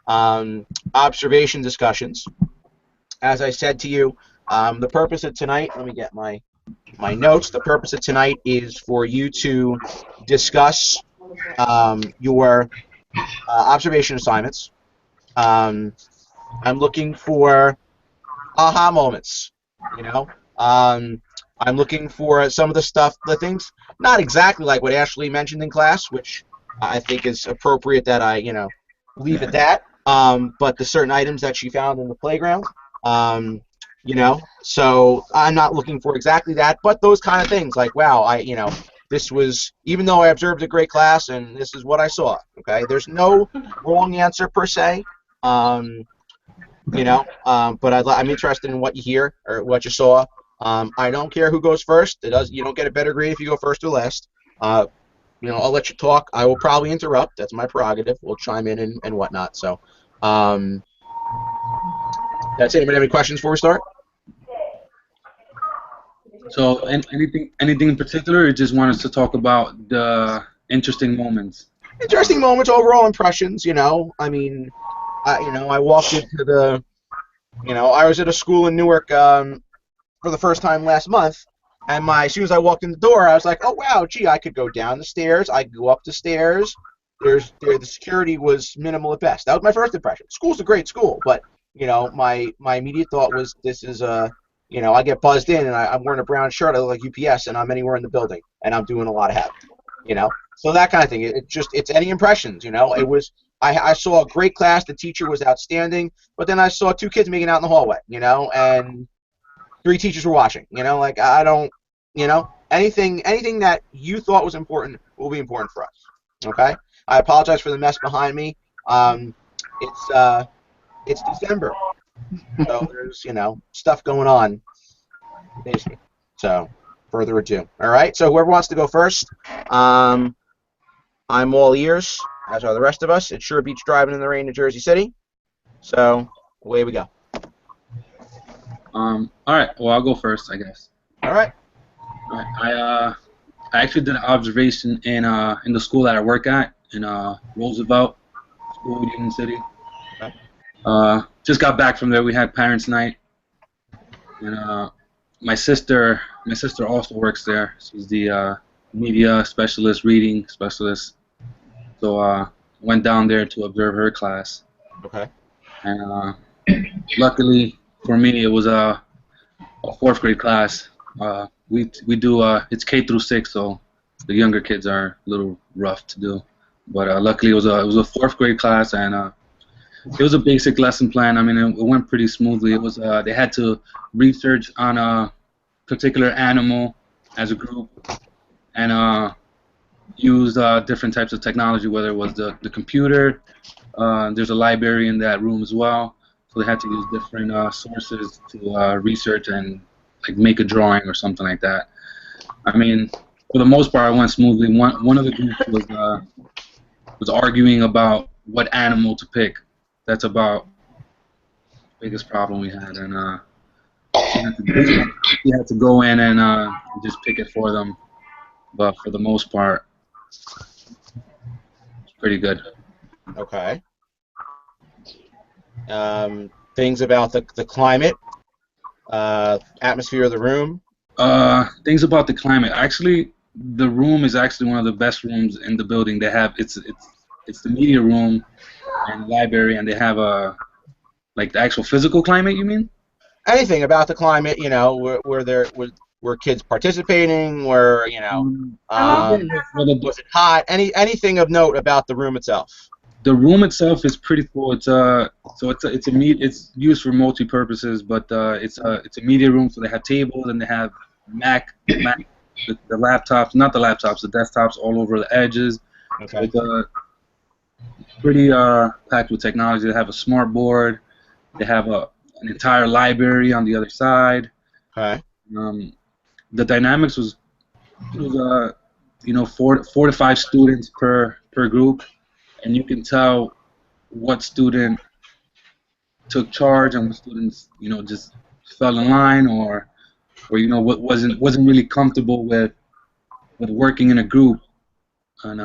observation discussions. As I said to you, the purpose of tonight, let me get my notes. The purpose of tonight is for you to discuss your observation assignments. Um, I'm looking for aha moments, you know. I'm looking for some of the stuff, the things, not exactly like what Ashley mentioned in class, which I think is appropriate that I, leave at that. But the certain items that she found in the playground, um, so I'm not looking for exactly that, but those kind of things, like, wow, this was, even though I observed a great class and this is what I saw. Okay, there's no wrong answer per se. Um, but I'm interested in what you hear or what you saw. I don't care who goes first. You don't get a better grade if you go first or last. Uh, I'll let you talk. I will probably interrupt. That's my prerogative. We'll chime in and whatnot. So, um, that's it. Anybody have any questions before we start? So, anything in particular, or you just want us to talk about the interesting moments? Interesting moments, overall impressions. I walked into I was at a school in Newark for the first time last month, and as soon as I walked in the door, I was like, oh wow, gee, I could go down the stairs, I could go up the stairs. The security was minimal at best. That was my first impression. School's a great school, but my immediate thought was this is I get buzzed in and I'm wearing a brown shirt, I look like UPS, and I'm anywhere in the building, and I'm doing a lot of having. So that kind of thing. It's any impressions. It was. I saw a great class. The teacher was outstanding, but then I saw two kids making out in the hallway. And three teachers were watching. Like I don't. Anything that you thought was important will be important for us. Okay. I apologize for the mess behind me. It's December, so there's stuff going on. Basically. So further ado. All right. So whoever wants to go first, I'm all ears, as are the rest of us. It sure beats driving in the rain in Jersey City. So away we go. All right. Well, I'll go first, I guess. All right. All right. I actually did an observation in the school that I work at in Roosevelt School, Union City. Okay. Just got back from there. We had parents' night, and my sister also works there. She's the media specialist, reading specialist. So went down there to observe her class. Okay. And luckily for me, it was a fourth grade class. We do it's K through 6, so the younger kids are a little rough to do. But luckily, it was a fourth grade class, and it was a basic lesson plan. I mean, it went pretty smoothly. It was they had to research on a particular animal as a group, and use different types of technology, whether it was the computer. There's a library in that room as well, so they had to use different sources to research and like make a drawing or something like that. I mean, for the most part, it went smoothly. One of the groups was arguing about what animal to pick. That's about the biggest problem we had, and she had to go in and just pick it for them. But for the most part, it's pretty good. Okay. Things about the climate, atmosphere of the room. Things about the climate. Actually, the room is actually one of the best rooms in the building. They have it's the media room and library, and they have like the actual physical climate. You mean? Anything about the climate? Were kids participating? Was it hot? Anything of note about the room itself? The room itself is pretty cool. It's used for multi-purposes, but it's a media room, so they have tables and they have Mac the laptops, not the laptops, the desktops all over the edges. Okay. So it's pretty packed with technology. They have a smart board. They have an entire library on the other side. Okay. The dynamics was 4 to 5 students per group, and you can tell what student took charge and what students just fell in line or what wasn't really comfortable with working in a group, and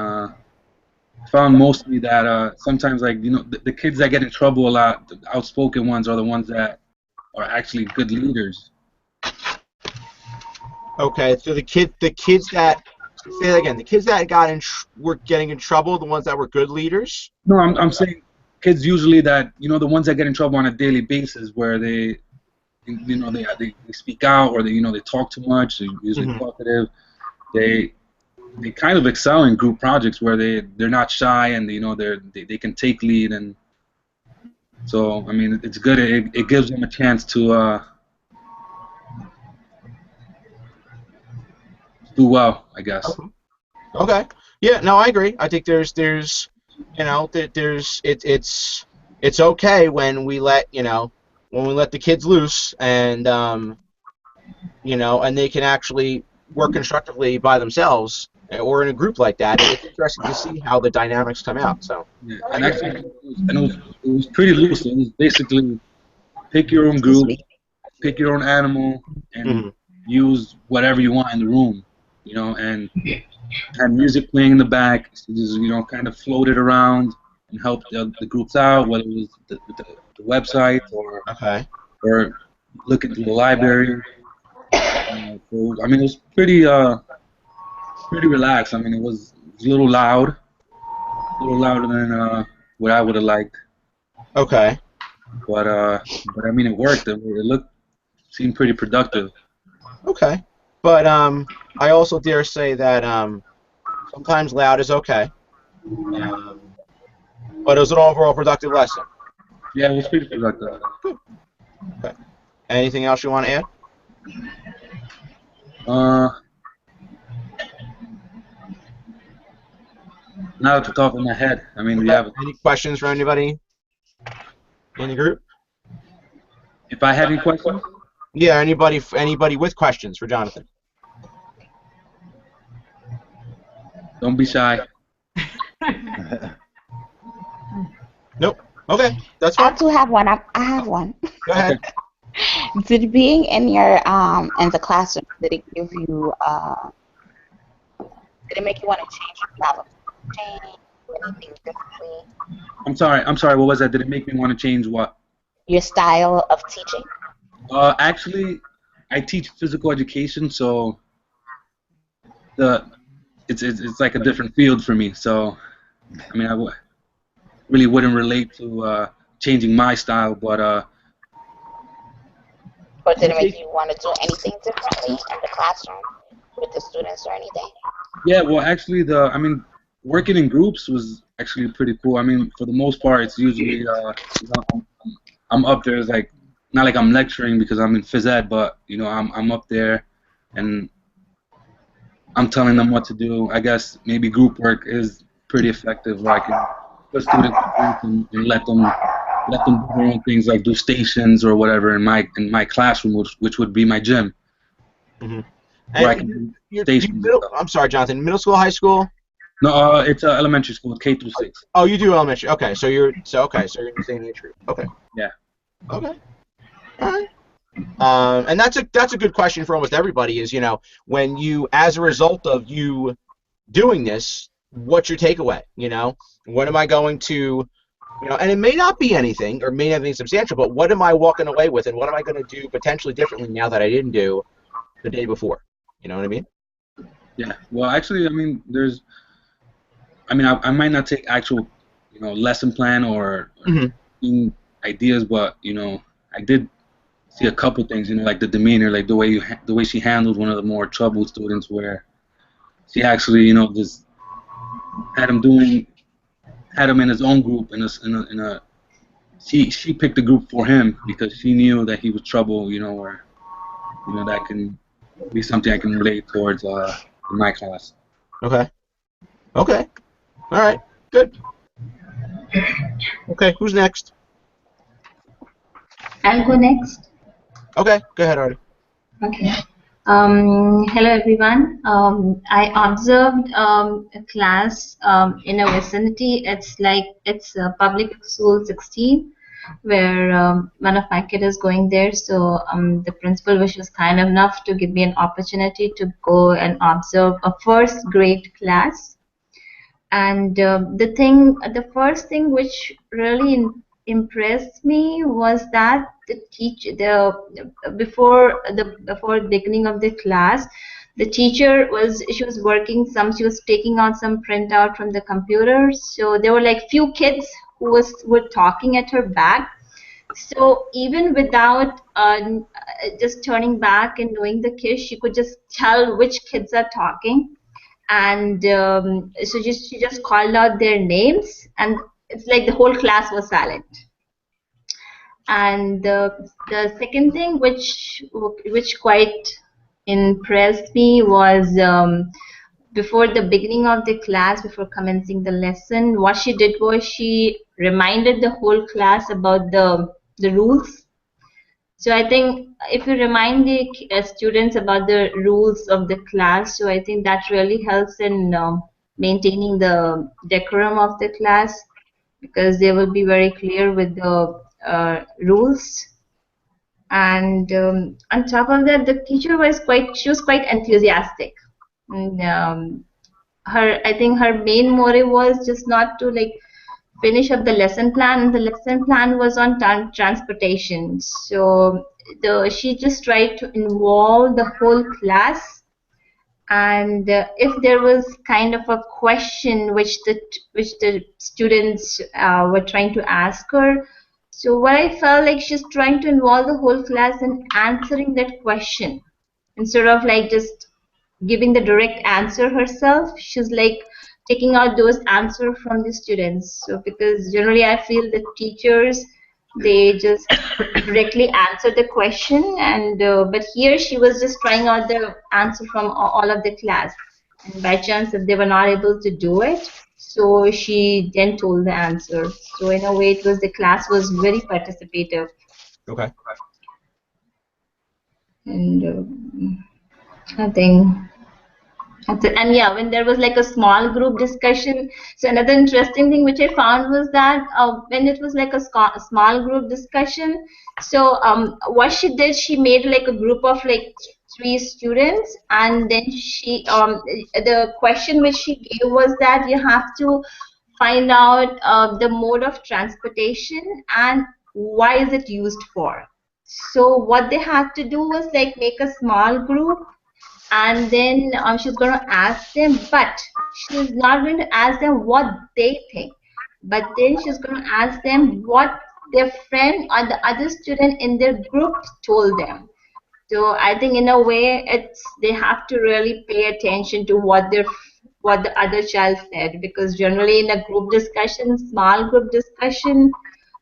found mostly that sometimes, like, the kids that get in trouble a lot, the outspoken ones, are the ones that are actually good leaders. Okay, so the kids that say that again, the kids that were getting in trouble, the ones that were good leaders. No, I'm saying kids usually that, the ones that get in trouble on a daily basis, where they speak out, or they talk too much, they're usually Hmm. talkative. They kind of excel in group projects where they're not shy, and they can take lead. And so, I mean, it's good. It gives them a chance to do well, I guess. Okay. Okay. Yeah. No, I agree. I think it's okay when we let the kids loose, and and they can actually work constructively by themselves or in a group like that. It's interesting to see how the dynamics come out. So Yeah, I and agree. actually, it was pretty loose. It was basically pick your own Excuse group, me. pick your own animal, and Hmm. use whatever you want in the room. And had music playing in the back, so just, kind of floated around and helped the groups out, whether it was the website, Okay. or looking through the library. So, I mean, it was pretty relaxed. I mean, it was a little loud, a little louder than what I would have liked, Okay. but I mean, it worked. It seemed pretty productive. Okay. But I also dare say that sometimes loud is okay. Um, but it was an overall productive lesson. Yeah, it was pretty productive. Good. Okay. Anything else you want to add? Uh, Not at the top of my head. I mean, we Okay. have. Any questions for anybody in the group? If I had any questions, Yeah. Anybody with questions for Jonathan? don't be shy. Nope. Okay. That's I fine. do have one. I have one. Go Okay. ahead. Did being in your in the classroom, did it give you did it make you want to change your style of teaching, do anything differently? I'm sorry. I'm sorry. What was that? Did it make me want to change what? Your style of teaching? Actually, I teach physical education, so the it's like a different field for me. So, I mean, really wouldn't relate to changing my style, but Or did You it make take. you want to do anything differently in the classroom with the students or anything? yeah. Well, actually, I mean, working in groups was actually pretty cool. I mean, for the most part, it's usually I'm up there as, like, not like I'm lecturing because I'm in phys ed, but I'm up there and I'm telling them what to do. I guess maybe group work is pretty effective, where I can put students in groups and let them do their own things, like do stations or whatever in my classroom, which would be my gym, Hmm. where I And can do you stations and middle. stuff. I'm sorry, Jonathan. Middle school, high school. No, it's elementary school, K through 6. Oh, you do elementary. Okay, so you're in the same age group. Okay. Yeah. Okay. All right. And that's a good question for almost everybody. Is when you, as a result of you doing this, what's your takeaway? What am I going to, and it may not be anything or may not be substantial, but what am I walking away with, and what am I going to do potentially differently now that I didn't do the day before? You know what I mean? Yeah. Well, actually, I mean, I might not take actual, lesson plan or Hmm. ideas, but I did see a couple things, like the demeanor, like the way she handled one of the more troubled students, where she actually, just had him doing had him in his own group in a she picked a group for him because she knew that he was trouble, where that can be something I can relate towards in my class. Okay. Okay. All right. Good. Okay. Who's next? I'll go next. Okay. Go ahead, Artie. Okay. Hello everyone. I observed a class in a vicinity. It's public school 16, where one of my kid is going there. So the principal was kind enough to give me an opportunity to go and observe a first grade class. And the first thing which really impressed me was that before the beginning of the class, the teacher she was working she was taking out some printout from the computer. So there were like few kids were talking at her back. So even without just turning back and knowing the kids, she could just tell which kids are talking. And so she just called out their names, and it's like the whole class was silent. And the second thing which quite impressed me was before the beginning of the class, before commencing the lesson, what she did was she reminded the whole class about the rules. So I think if you remind the students about the rules of the class, so I think that really helps in maintaining the decorum of the class, because they will be very clear with the rules. And on top of that, the teacher was she was quite enthusiastic. And I think her main motive was just not to like finish up the lesson plan, and the lesson plan was on transportation. So she just tried to involve the whole class. And if there was kind of a question which the students were trying to ask her, so what I felt like she's trying to involve the whole class in answering that question, instead of like just giving the direct answer herself. She's like taking out those answers from the students. So because generally I feel that teachers, they just directly answer the question, and but here she was just trying out the answer from all of the class, and by chance if they were not able to do it, so she then told the answer. So in a way it was, the class was very participative. Okay. And I think and yeah, when there was like a small group discussion, so another interesting thing which I found was that when it was like a small group discussion, so what she did, she made like a group of like 3 students, and then she the question which she gave was that you have to find out the mode of transportation and why is it used for. So what they had to do was like make a small group, and then she's going to ask them, but she's not going to ask them what they think, but then she's going to ask them what their friend or the other student in their group told them. So I think in a way they have to really pay attention to what the other child said, because generally in a group discussion, small group discussion,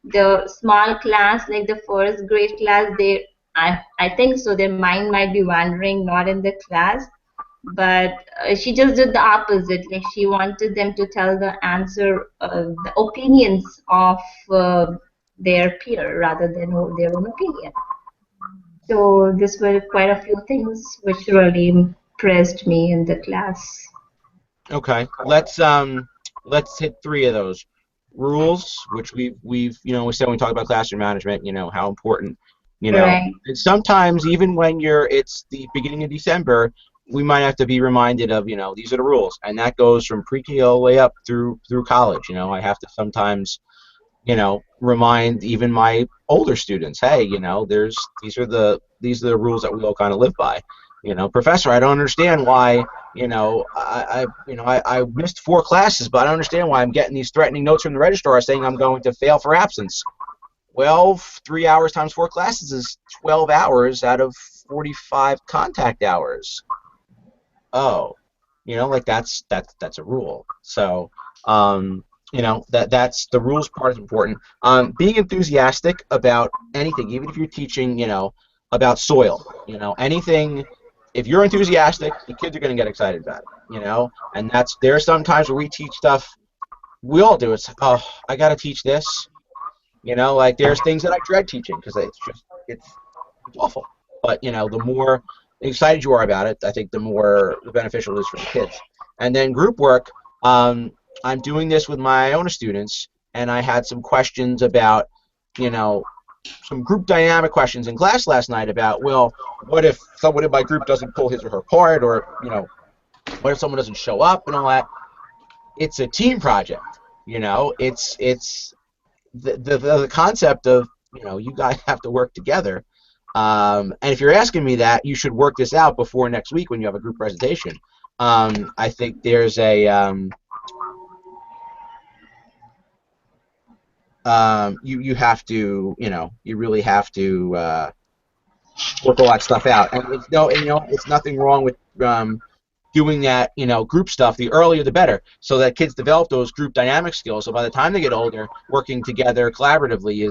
the small class, like the first grade class, I think so their mind might be wandering, not in the class. But she just did the opposite. Like she wanted them to tell the answer, the opinions of their peer rather than their own opinion. So this were quite a few things which really impressed me in the class. Okay. Let's hit 3 of those. Rules, which we've we said when we talk about classroom management, how important, Right. and sometimes even when it's the beginning of December, we might have to be reminded of, these are the rules, and that goes from pre-K all the way up through college. I have to sometimes, remind even my older students, hey, these are the rules that we all kind of live by. Professor, I don't understand why, I missed 4 classes, but I don't understand why I'm getting these threatening notes from the registrar saying I'm going to fail for absence. Well, 3 hours times 4 classes is 12 hours out of 45 contact hours. Oh, like that's a rule. So, that's the rules part is important. Being enthusiastic about anything, even if you're teaching, about soil, anything. If you're enthusiastic, the kids are going to get excited about it, and there are some times where we teach stuff, we all do. It's, oh, I got to teach this, like there's things that I dread teaching because it's awful. But, the more excited you are about it, I think the more beneficial it is for the kids. And then group work, I'm doing this with my own students, and I had some questions about, some group dynamic questions in class last night about, well, what if someone in my group doesn't pull his or her part, or, what if someone doesn't show up and all that? it's a team project. It's the concept of you guys have to work together. And if you're asking me that, you should work this out before next week when you have a group presentation. I think there's you have to you really have to work all that stuff out. And it's nothing wrong with doing that group stuff. The earlier the better, so that kids develop those group dynamic skills. So by the time they get older, working together collaboratively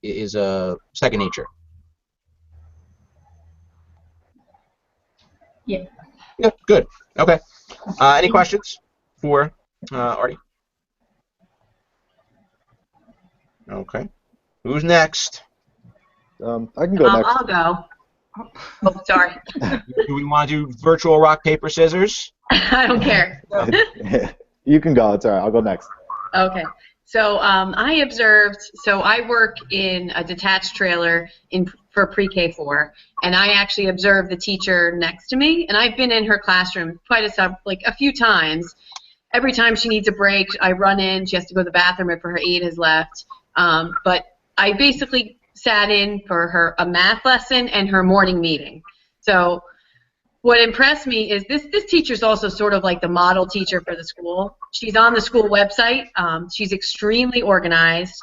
is a second nature. Yeah. Yeah, good. Okay. Any questions for Artie? Okay. Who's next? I can go next. I'll go. Oh, sorry. Do we want to do virtual rock, paper, scissors? I don't care. You can go. It's all right. I'll go next. Okay. So I observed, so I work in a detached trailer for pre-K4, and I actually observed the teacher next to me, and I've been in her classroom a few times. Every time she needs a break, I run in. She has to go to the bathroom if her aide has left. But I basically sat in for a math lesson and her morning meeting. So what impressed me is this teacher's also sort of like the model teacher for the school. She's on the school website. She's extremely organized.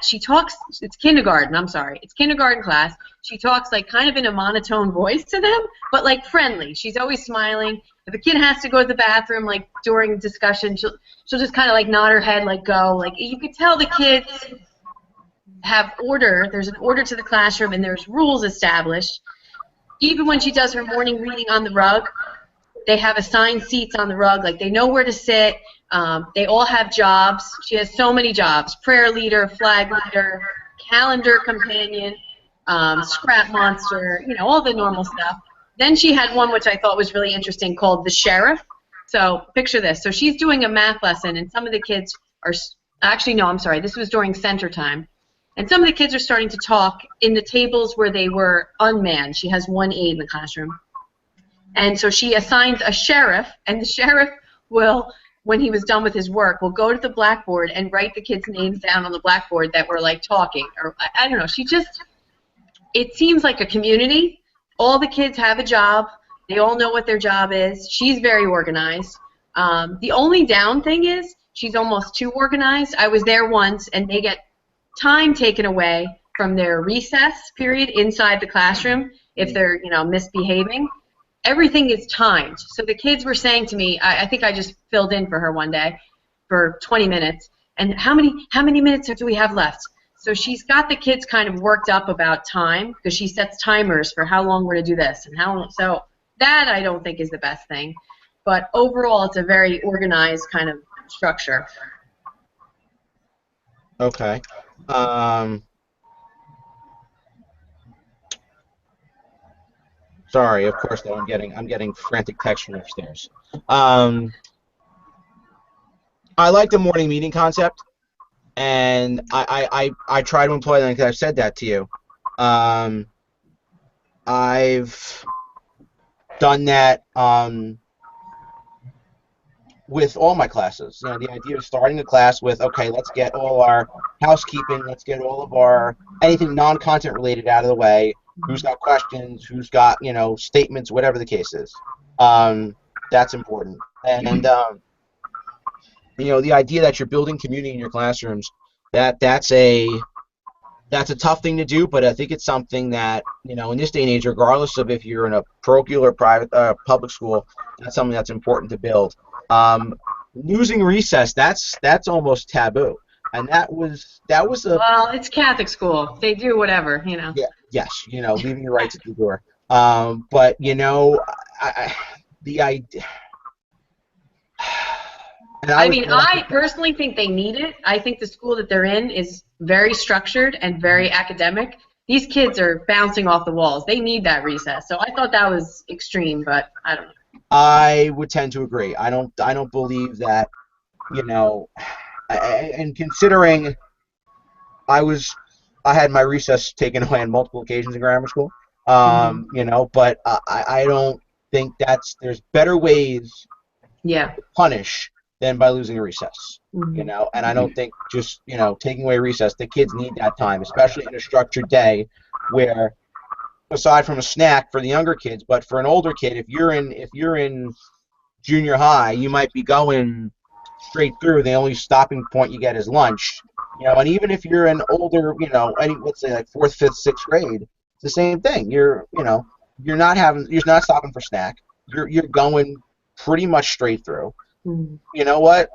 She talks, it's kindergarten, I'm sorry. It's kindergarten class. She talks like kind of in a monotone voice to them, but like friendly. She's always smiling. If a kid has to go to the bathroom, like during discussion, she'll just kind of like nod her head, like go. Like you could tell the kids have order. There's an order to the classroom and there's rules established. Even when she does her morning reading on the rug, they have assigned seats on the rug. Like they know where to sit. They all have jobs. She has so many jobs: prayer leader, flag leader, calendar companion, scrap monster, all the normal stuff. Then she had one which I thought was really interesting called the sheriff. So picture this. So she's doing a math lesson, and some of the kids are actually, no, I'm sorry. This was during center time. And some of the kids are starting to talk in the tables where they were unmanned. She has one aide in the classroom. And so she assigns a sheriff, and the sheriff will, when he was done with his work, will go to the blackboard and write the kids' names down on the blackboard that were like talking. Or I don't know. It seems like a community. All the kids have a job. They all know what their job is. She's very organized. The only down thing is she's almost too organized. I was there once, and they get time taken away from their recess period inside the classroom if they're misbehaving. Everything is timed. So the kids were saying to me, I think I just filled in for her one day for 20 minutes, and how many minutes do we have left? So she's got the kids kind of worked up about time because she sets timers for how long we're to do this and how long. So that I don't think is the best thing, but overall it's a very organized kind of structure. Okay. Sorry, of course, though I'm getting frantic texts from upstairs. I like the morning meeting concept, and I try to employ that because I've said that to you. I've done that with all my classes. The idea of starting the class with, okay, let's get all our housekeeping, let's get all of our anything non-content related out of the way. Who's got questions? Who's got statements? Whatever the case is, that's important. And the idea that you're building community in your classrooms, that's a tough thing to do, but I think it's something that in this day and age, regardless of if you're in a parochial or private public school, that's something that's important to build. Losing recess, that's almost taboo, and that was a Well, it's Catholic school. They do whatever, Yeah, yes, leaving your rights at the door. But the idea. I personally think they need it. I think the school that they're in is very structured and very academic. These kids are bouncing off the walls. They need that recess. So I thought that was extreme, but I don't know. I would tend to agree. I don't believe that, and considering I had my recess taken away on multiple occasions in grammar school, but I don't think there's better ways to punish than by losing a recess. You know, and I don't think just, you know, taking away recess, the kids need that time, especially in a structured day where, aside from a snack for the younger kids, but for an older kid, if you're in junior high, you might be going straight through. The only stopping point you get is lunch. You know, and even if you're an older, you know, let's say like fourth, fifth, sixth grade, it's the same thing. You know, you're not stopping for snack. You're going pretty much straight through. You know what?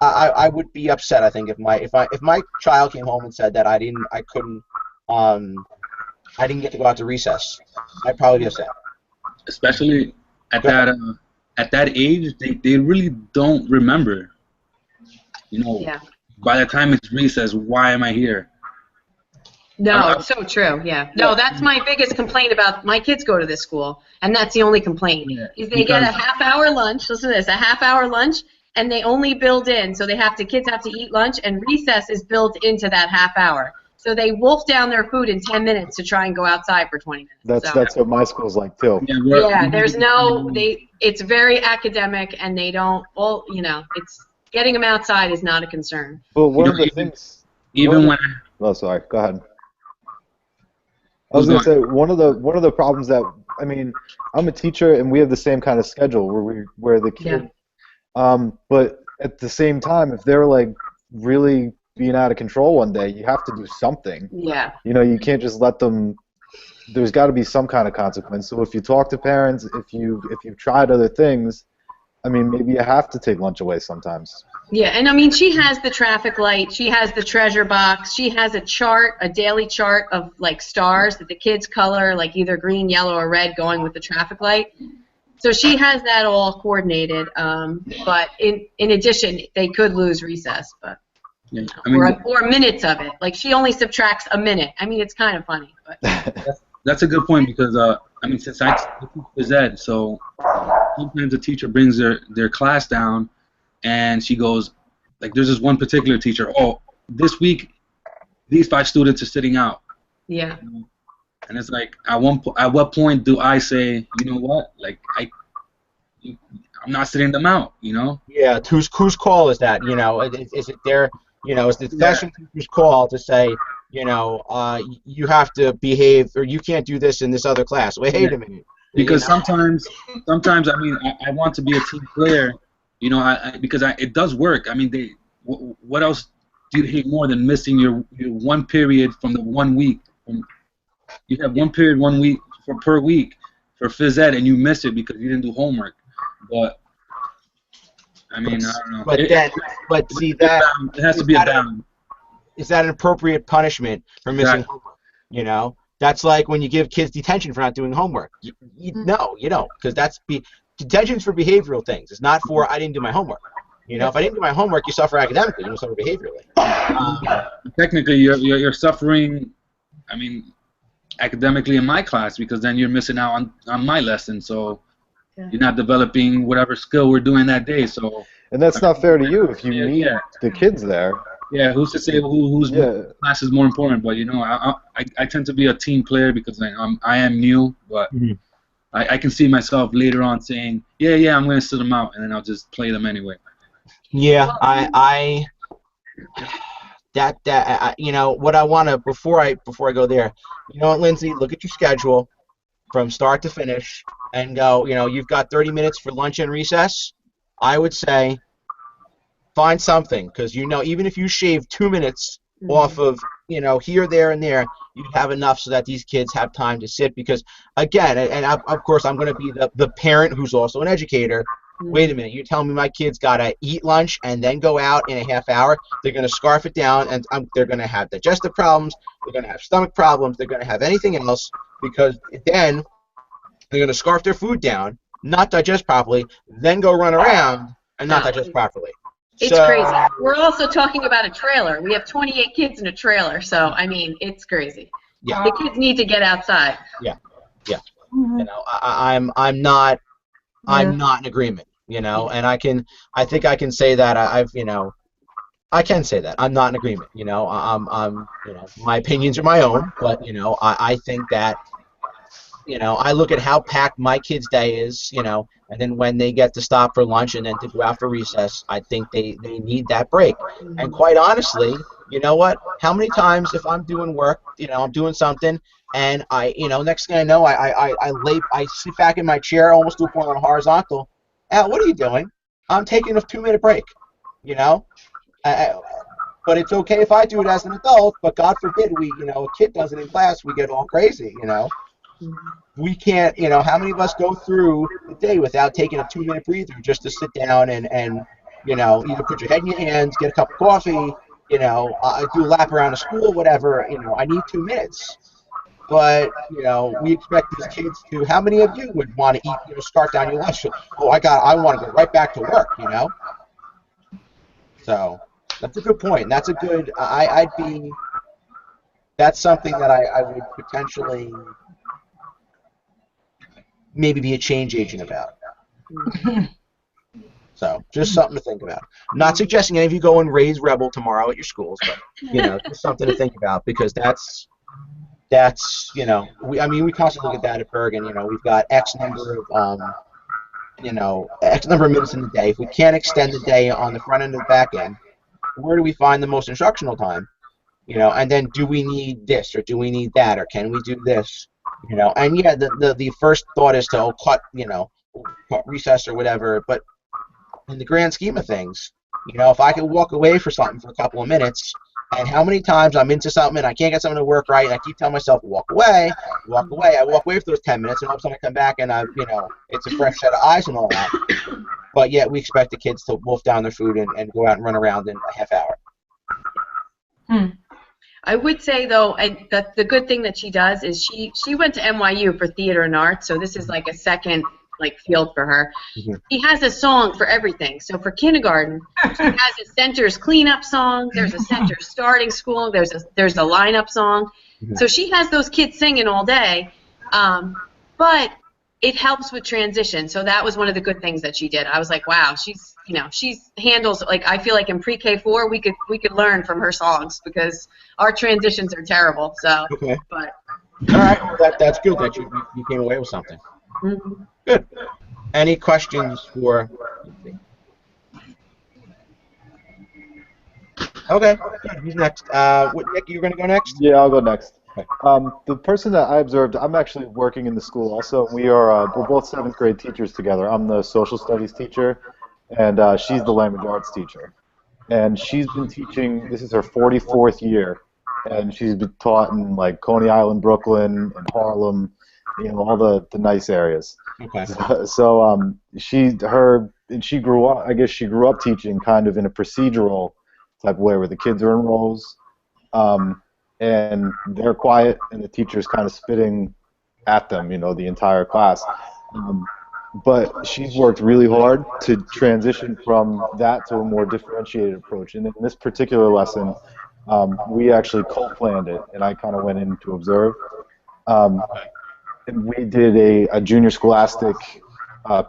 I would be upset. I think if my child came home and said that I didn't get to go out to recess, I'd probably be upset. Especially at that age, they really don't remember. You know, Yeah. by the time it's recess, why am I here? No, it's so true. Yeah. No, that's my biggest complaint about my kids go to this school, and that's the only complaint. Yeah, Is they get a half-hour lunch. Listen to this: a half-hour lunch, and they only build in. So kids have to eat lunch, and recess is built into that half hour. So they wolf down their food in 10 minutes to try and go outside for 20 minutes. That's what my school's like too. Yeah, it's very academic, and they don't you know, it's getting them outside is not a concern. Well, one of the things. Oh, sorry. Go ahead. I was going to say one of the problems that, I mean, I'm a teacher and we have the same kind of schedule where the kid, but at the same time, if they're like really being out of control one day, you have to do something. Yeah. You know, you can't just let them. There's got to be some kind of consequence. So if you talk to parents, if you've tried other things, I mean, maybe you have to take lunch away sometimes. Yeah, and I mean, she has the traffic light, she has the treasure box, she has a daily chart of like stars that the kids color, like either green, yellow, or red, going with the traffic light. So she has that all coordinated. But in addition, they could lose recess, but or minutes of it. Like she only subtracts a minute. I mean, it's kind of funny. But that's a good point because I mean, since I teach phys ed, so sometimes the teacher brings their class down, and she goes, like, there's this one particular teacher. Oh, this week, these 5 students are sitting out. Yeah. And it's like, at what point do I say, you know what, like, I'm not sitting them out, you know? Yeah. Whose call is that? You know, is it their, you know, is the session teacher's call to say, you know, you have to behave, or you can't do this in this other class? Wait a minute. Because sometimes I mean, I want to be a team player, you know, because it does work. I mean, what else do you hate more than missing your one period from the 1 week? You have one period 1 week per week for phys ed, and you miss it because you didn't do homework. But I mean, I don't know. But see that it has to be a balance. Is that an appropriate punishment for missing homework? You know, that's like when you give kids detention for not doing homework. No, you don't, because detention's for behavioral things. It's not for I didn't do my homework. You know, if I didn't do my homework, you suffer academically. You don't suffer behaviorally. Technically, you're suffering. I mean, academically in my class, because then you're missing out on my lesson. So you're not developing whatever skill we're doing that day. So. And that's not fair to you if you need the kids there. Yeah, who's to say whose class is more important? But you know, I tend to be a team player because I am new, but I can see myself later on saying, yeah, I'm going to sit them out, and then I'll just play them anyway. Yeah, you know what I want to before I go there. You know what, Lindsay? Look at your schedule from start to finish, and go. You know, you've got 30 minutes for lunch and recess. I would say find something, because you know, even if you shave 2 minutes off of, you know, here, there, and there, you'd have enough so that these kids have time to sit. Because again, and of course, I'm going to be the parent who's also an educator. Wait a minute, you're telling me my kids got to eat lunch and then go out in a half hour? They're going to scarf it down, and they're going to have digestive problems, they're going to have stomach problems, they're going to have anything else, because then they're going to scarf their food down, not digest properly, then go run around and not digest properly. It's crazy. We're also talking about a trailer. We have 28 kids in a trailer, so I mean, it's crazy. Yeah. The kids need to get outside. Yeah. You know, I'm not in agreement. You know, and I think I can say that I can say that I'm not in agreement. You know, I'm you know, my opinions are my own, but you know, I think that I look at how packed my kids' day is, and then when they get to stop for lunch and then to go out for recess, I think they need that break. And quite honestly, you know what? How many times if I'm doing work, I'm doing something, and next thing I know, I sit back in my chair almost to a point on horizontal. Al, what are you doing? I'm taking a 2-minute break. You know, I, but it's okay if I do it as an adult. But God forbid a kid does it in class, we get all crazy. We can't, how many of us go through the day without taking a 2-minute breather just to sit down and either put your head in your hands, get a cup of coffee, do a lap around the school, whatever. I need 2 minutes. But we expect these kids to. How many of you would want to eat, start down your lunch? Oh, I want to go right back to work. So that's a good point. That's a good. I'd be. That's something that I would potentially maybe be a change agent about. So just something to think about. I'm not suggesting any of you go and raise rebel tomorrow at your schools, but just something to think about, because that's we constantly look at that at Bergen. We've got X number of X number of minutes in the day. If we can't extend the day on the front end and the back end, where do we find the most instructional time? And then do we need this or do we need that, or can we do this? And yeah, the first thought is to cut recess or whatever, but in the grand scheme of things, if I could walk away for something for a couple of minutes, and how many times I'm into something and I can't get something to work right, and I keep telling myself walk away, I walk away for those 10 minutes, and all of a sudden I come back and it's a fresh set of eyes and all that. But yet we expect the kids to wolf down their food and go out and run around in a half hour. I would say, though, the good thing that she does is she went to NYU for theater and art, so this is like a second field for her. Mm-hmm. She has a song for everything. So for kindergarten, she has a center's cleanup song. There's a center starting school. There's a lineup song. Mm-hmm. So she has those kids singing all day, but it helps with transition. So that was one of the good things that she did. I was like, wow, she handles, I feel like in pre-K4 we could learn from her songs, because our transitions are terrible. So okay. But all right, well, that's good that you came away with something. mm-hmm. Good. Any questions for? Okay, good. Who's next? Nick, you're gonna go next? Yeah, I'll go next. Okay. The person that I observed, I'm actually working in the school also. We're both 7th grade teachers together. I'm the social studies teacher, and she's the language arts teacher. And she's been teaching, this is her 44th year, and she's been taught in Coney Island, Brooklyn, and Harlem, all the nice areas. Okay. So she grew up, I guess she grew up teaching kind of in a procedural type of way where the kids are in rows. And they're quiet, and the teacher's kind of spitting at them, the entire class. But she's worked really hard to transition from that to a more differentiated approach. And in this particular lesson, we actually co-planned it, and I kind of went in to observe. And we did a Junior Scholastic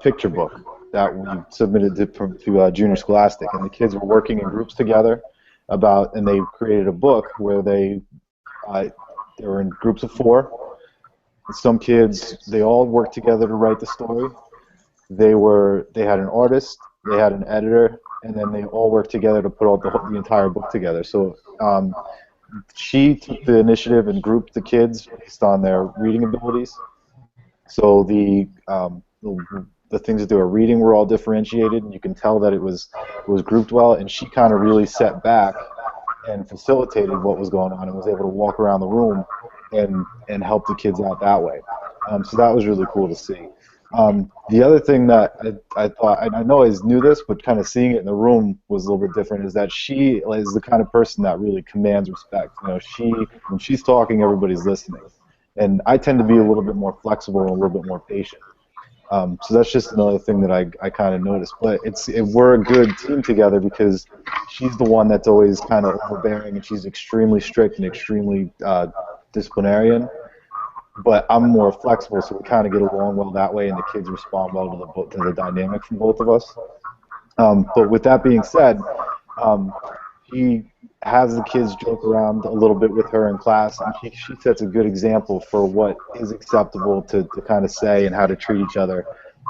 picture book that we submitted to Junior Scholastic, and the kids were working in groups together and they created a book where they were in groups of 4. Some kids, they all worked together to write the story. They had an artist, they had an editor, and then they all worked together to put the entire book together. So she took the initiative and grouped the kids based on their reading abilities. So the things that they were reading were all differentiated, and you can tell that it was grouped well. And she kind of really sat back and facilitated what was going on, and was able to walk around the room and help the kids out that way. So that was really cool to see. The other thing that I thought, and I know I knew this, but kind of seeing it in the room was a little bit different, is that she is the kind of person that really commands respect. When she's talking, everybody's listening. And I tend to be a little bit more flexible and a little bit more patient. So that's just another thing that I kind of noticed. But we're a good team together, because she's the one that's always kind of overbearing, and she's extremely strict and extremely disciplinarian. But I'm more flexible, so we kind of get along well that way, and the kids respond well to the dynamic from both of us. But with that being said, he has the kids joke around a little bit with her in class, and she sets a good example for what is acceptable to kind of say and how to treat each other.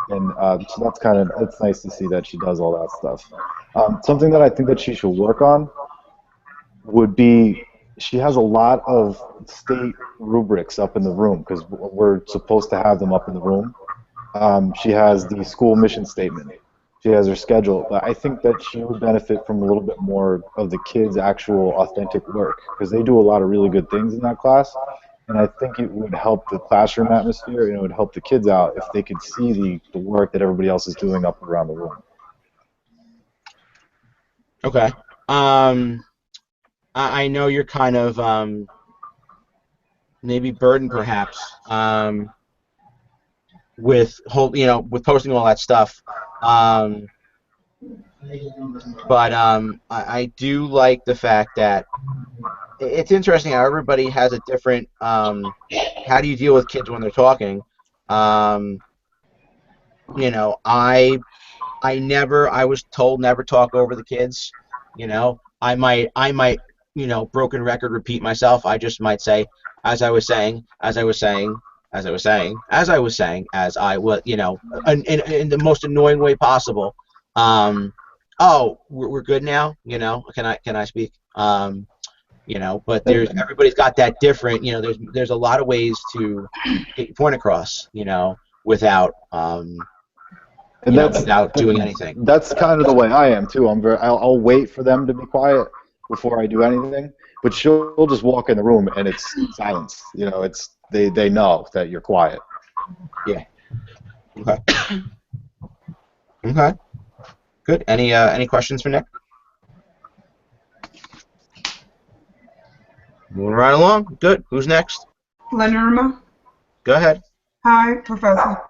And so it's nice to see that she does all that stuff. Something that I think that she should work on would be, she has a lot of state rubrics up in the room because we're supposed to have them up in the room. She has the school mission statement. She has her schedule. But I think that she would benefit from a little bit more of the kids' actual authentic work because they do a lot of really good things in that class. And I think it would help the classroom atmosphere and it would help the kids out if they could see the work that everybody else is doing up around the room. Okay. I know you're kind of maybe burdened perhaps with with posting all that stuff. But I do like the fact that it's interesting how everybody has a different how do you deal with kids when they're talking. You know, I was told never talk over the kids. You know, I might, broken record repeat myself. I just might say, as I was saying, as I was saying, as I was saying, as I was saying, as I was, in the most annoying way possible. Oh, we're good now. Can I speak? But everybody's got that different. There's a lot of ways to get your point across. Without And without doing anything. That's kind of the way I am too. I'll wait for them to be quiet before I do anything. But she'll just walk in the room and it's silence. They know that you're quiet. Yeah. Okay. Okay. Good. Any questions for Nick? Moving right along. Good. Who's next? Lenorma. Go ahead. Hi, Professor.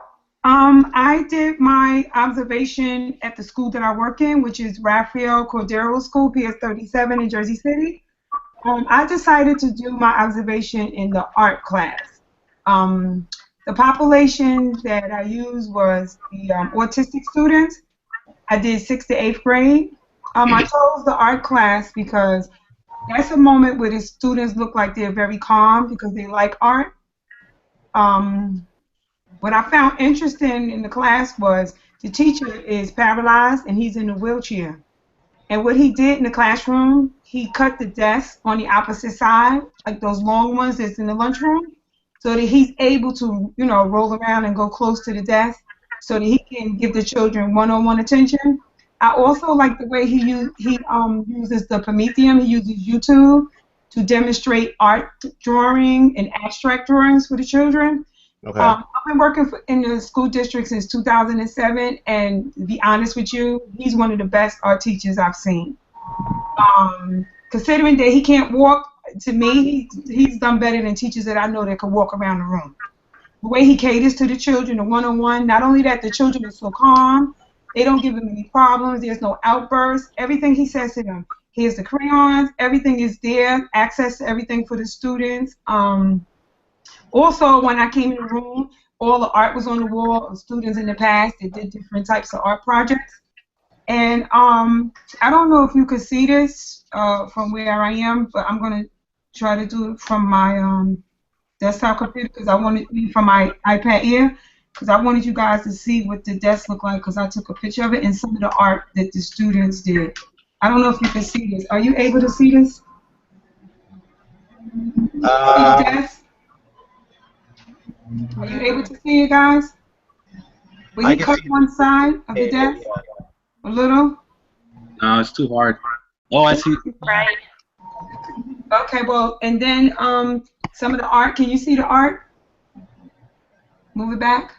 I did my observation at the school that I work in, which is Rafael Cordero School, PS 37 in Jersey City. I decided to do my observation in the art class. The population that I used was the autistic students. I did 6th to 8th grade. I chose the art class because that's a moment where the students look like they're very calm because they like art. What I found interesting in the class was the teacher is paralyzed and he's in a wheelchair. And what he did in the classroom, he cut the desk on the opposite side, like those long ones that's in the lunchroom, so that he's able to, roll around and go close to the desk so that he can give the children one-on-one attention. I also like the way he uses the Prometheum. He uses YouTube to demonstrate art drawing and abstract drawings for the children. Okay. I've been working in the school district since 2007, and to be honest with you, he's one of the best art teachers I've seen. Considering that he can't walk, to me, he's done better than teachers that I know that can walk around the room. The way he caters to the children, the one-on-one, not only that, the children are so calm, they don't give him any problems, there's no outbursts, everything he says to them. Here's the crayons, everything is there, access to everything for the students. Also, when I came in the room, all the art was on the wall of students in the past that did different types of art projects. And I don't know if you could see this from where I am, but I'm going to try to do it from my desktop computer because I wanted from my iPad Air because I wanted you guys to see what the desk looked like because I took a picture of it and some of the art that the students did. I don't know if you can see this. Are you able to see this? The desk? Are you able to see it, guys? Will you cut one side of the desk? A little? No, it's too hard. Oh, I see. Right. Okay, well, and then some of the art. Can you see the art? Move it back.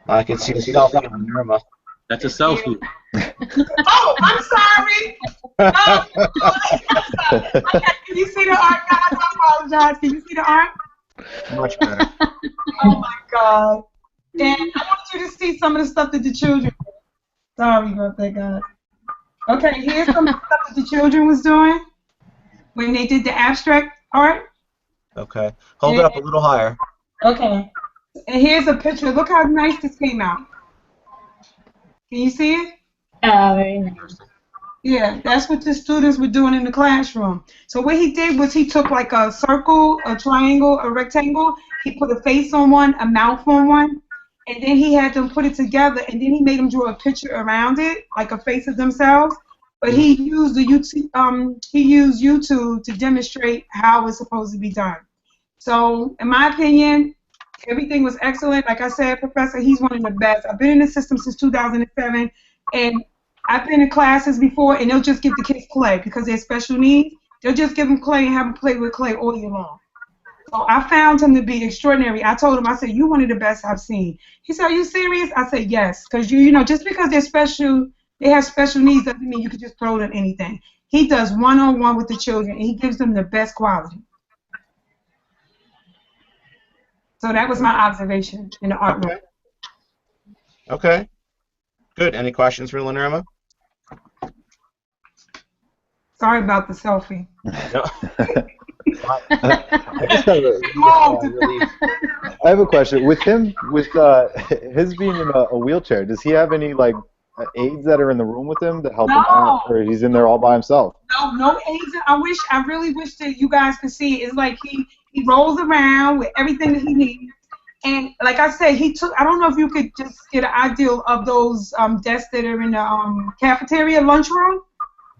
I can see the selfie on Nirma. That's a selfie. Oh, I'm sorry. Okay, can you see the art, guys? I apologize. Can you see the art? Much better. Oh my God. And I want you to see some of the stuff that the children did. Sorry about that, guys. Okay, here's some of the stuff that the children was doing when they did the abstract art. Okay. Hold it up a little higher. Okay. And here's a picture. Look how nice this came out. Can you see it? Very nice. Yeah, that's what the students were doing in the classroom. So what he did was he took like a circle, a triangle, a rectangle. He put a face on one, a mouth on one, and then he had them put it together. And then he made them draw a picture around it, like a face of themselves. But he used YouTube to demonstrate how it's supposed to be done. So in my opinion, everything was excellent. Like I said, Professor, he's one of the best. I've been in the system since 2007, and I've been in classes before, and they'll just give the kids clay because they're special needs. They'll just give them clay and have them play with clay all year long. So I found him to be extraordinary. I told him, I said, "You're one of the best I've seen." He said, "Are you serious?" I said, "Yes," because you know, just because they're special, they have special needs doesn't mean you can just throw them anything. He does one-on-one with the children, and he gives them the best quality. So that was my observation in the art room. Okay. Good. Any questions for Lenirma? Sorry about the selfie. No. I just have I have a question. With him, with his being in a wheelchair, does he have any like aides that are in the room with him to help him out, or he's in there all by himself? No aides. I really wish that you guys could see it. It's like he rolls around with everything that he needs. And like I said, I don't know if you could just get an ideal of those desks that are in the cafeteria lunchroom.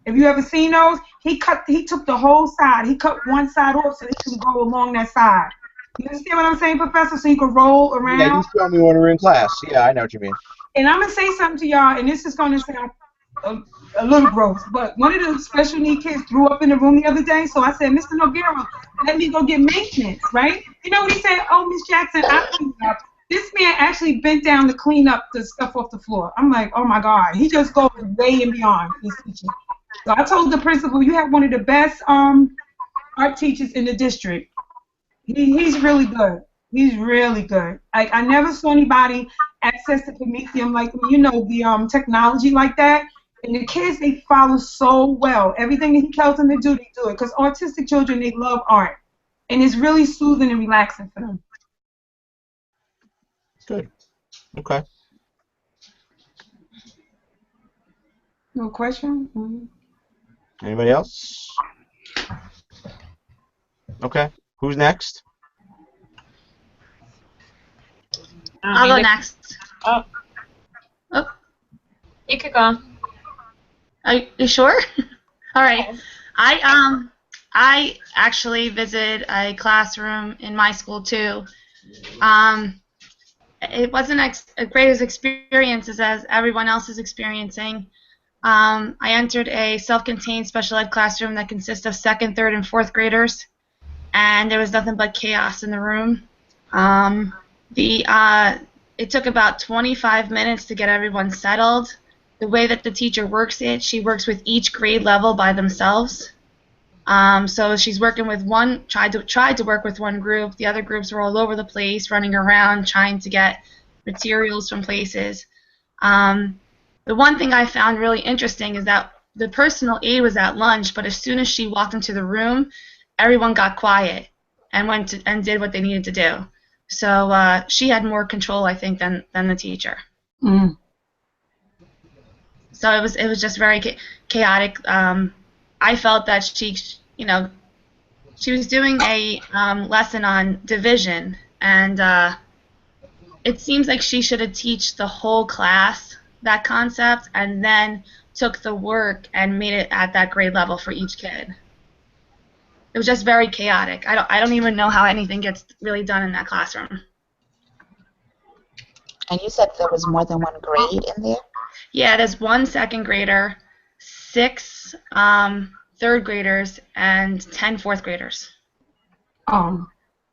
Have you ever seen those? He took the whole side. He cut one side off so he can go along that side. You understand what I'm saying, Professor? So he could roll around. Yeah, you showed me when we were in class. Yeah, I know what you mean. And I'm going to say something to y'all, and this is going to sound a little gross, but one of the special need kids threw up in the room the other day, so I said, "Mr. Noguera, let me go get maintenance," right? You know what he said? "Oh, Miss Jackson, I cleaned up." This man actually bent down to clean up the stuff off the floor. I'm like, oh my God, he just goes way and beyond his teaching. So I told the principal, "You have one of the best art teachers in the district. He's really good. He's really good. Like I never saw anybody access the Prometheum like the technology like that. And the kids, they follow so well. Everything that he tells them to do, they do it. Because autistic children, they love art, and it's really soothing and relaxing for them." Good. Okay. No question? Anybody else? Okay. Who's next? I'll go next. Oh. Oh. You could go. Are you sure? All right. I actually visited a classroom in my school too. It wasn't as great as experiences as everyone else is experiencing. I entered a self-contained special ed classroom that consists of 2nd, 3rd, and 4th graders, and there was nothing but chaos in the room. It took about 25 minutes to get everyone settled. The way that the teacher works it, she works with each grade level by themselves. So she's working with tried to work with one group. The other groups were all over the place, running around, trying to get materials from places. The one thing I found really interesting is that the personal aide was at lunch, but as soon as she walked into the room, everyone got quiet and went and did what they needed to do. So she had more control, I think, than the teacher. Mm. So it was just very chaotic. I felt that she was doing a lesson on division, and it seems like she should have taught the whole class that concept, and then took the work and made it at that grade level for each kid. It was just very chaotic. I don't even know how anything gets really done in that classroom. And you said there was more than one grade in there? Yeah, there's 1 2nd grader, 6 3rd graders, and 10 4th graders.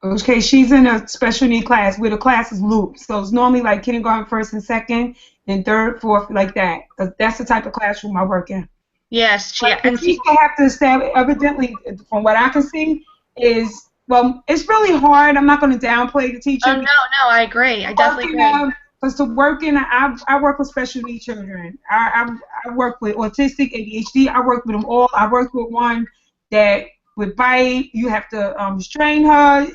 Okay, she's in a special need class where the class is looped. So it's normally like kindergarten, 1st and 2nd, and 3rd, 4th, like that. That's the type of classroom I work in. Yes, The teacher have to establish, evidently, from what I can see, is, well, it's really hard. I'm not going to downplay the teacher. Oh, no, I agree. I definitely agree. Because to work in, I work with special needs children. I work with autistic, ADHD. I work with them all. I worked with one that would bite. You have to restrain her,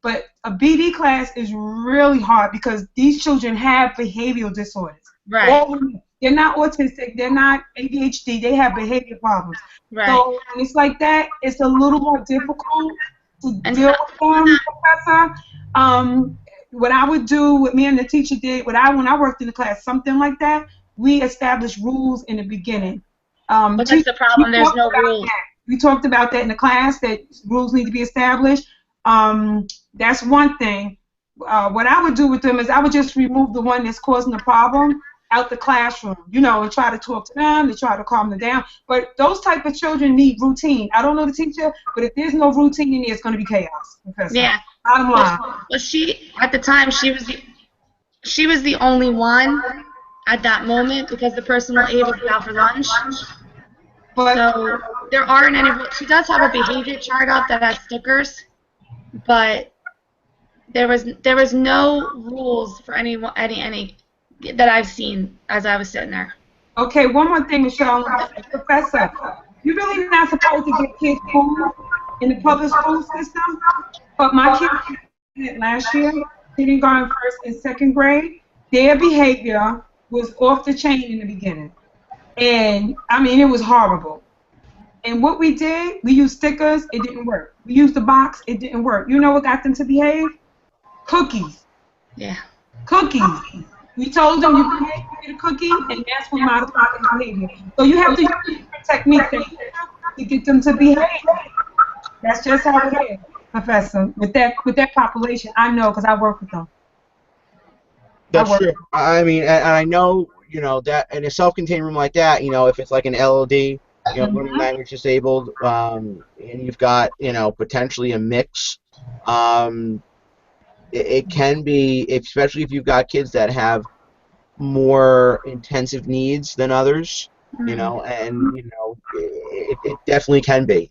But a BD class is really hard because these children have behavioral disorders. Right. They're not autistic. They're not ADHD. They have behavior problems. Right. So when it's like that, it's a little more difficult to And deal with them, Professor. What I would do, what me and the teacher did, when I worked in the class, something like that, we established rules in the beginning. But that's the problem. There's no rules. We talked about that in the class, that rules need to be established. That's one thing. What I would do with them is I would just remove the one that's causing the problem out the classroom, and try to talk to them, to try to calm them down. But those type of children need routine. I don't know the teacher, but if there's no routine in there, it's going to be chaos. Professor. Yeah. Bottom line. But at the time, she was the only one at that moment because the person was able to go out for lunch. But so there aren't any. She does have a behavior chart up that has stickers, but there was no rules for any that I've seen as I was sitting there. Okay, one more thing, Michelle. Professor, you're really not supposed to get kids food in the public school system, but my kids did last year, kindergarten, first and second grade. Their behavior was off the chain in the beginning. And, I mean, it was horrible. And what we did, we used stickers, it didn't work. We used the box, it didn't work. You know what got them to behave? Cookies. Yeah. Cookies. We told them you can get a cookie, and that's what modified their behavior. So you have to use different techniques to get them to behave. That's just how it is, Professor. With that population, I know because I work with them. That's true. I mean, and I know, that in a self-contained room like that, if it's like an LLD, learning language disabled, and you've got, potentially a mix, it can be, especially if you've got kids that have more intensive needs than others, and it definitely can be.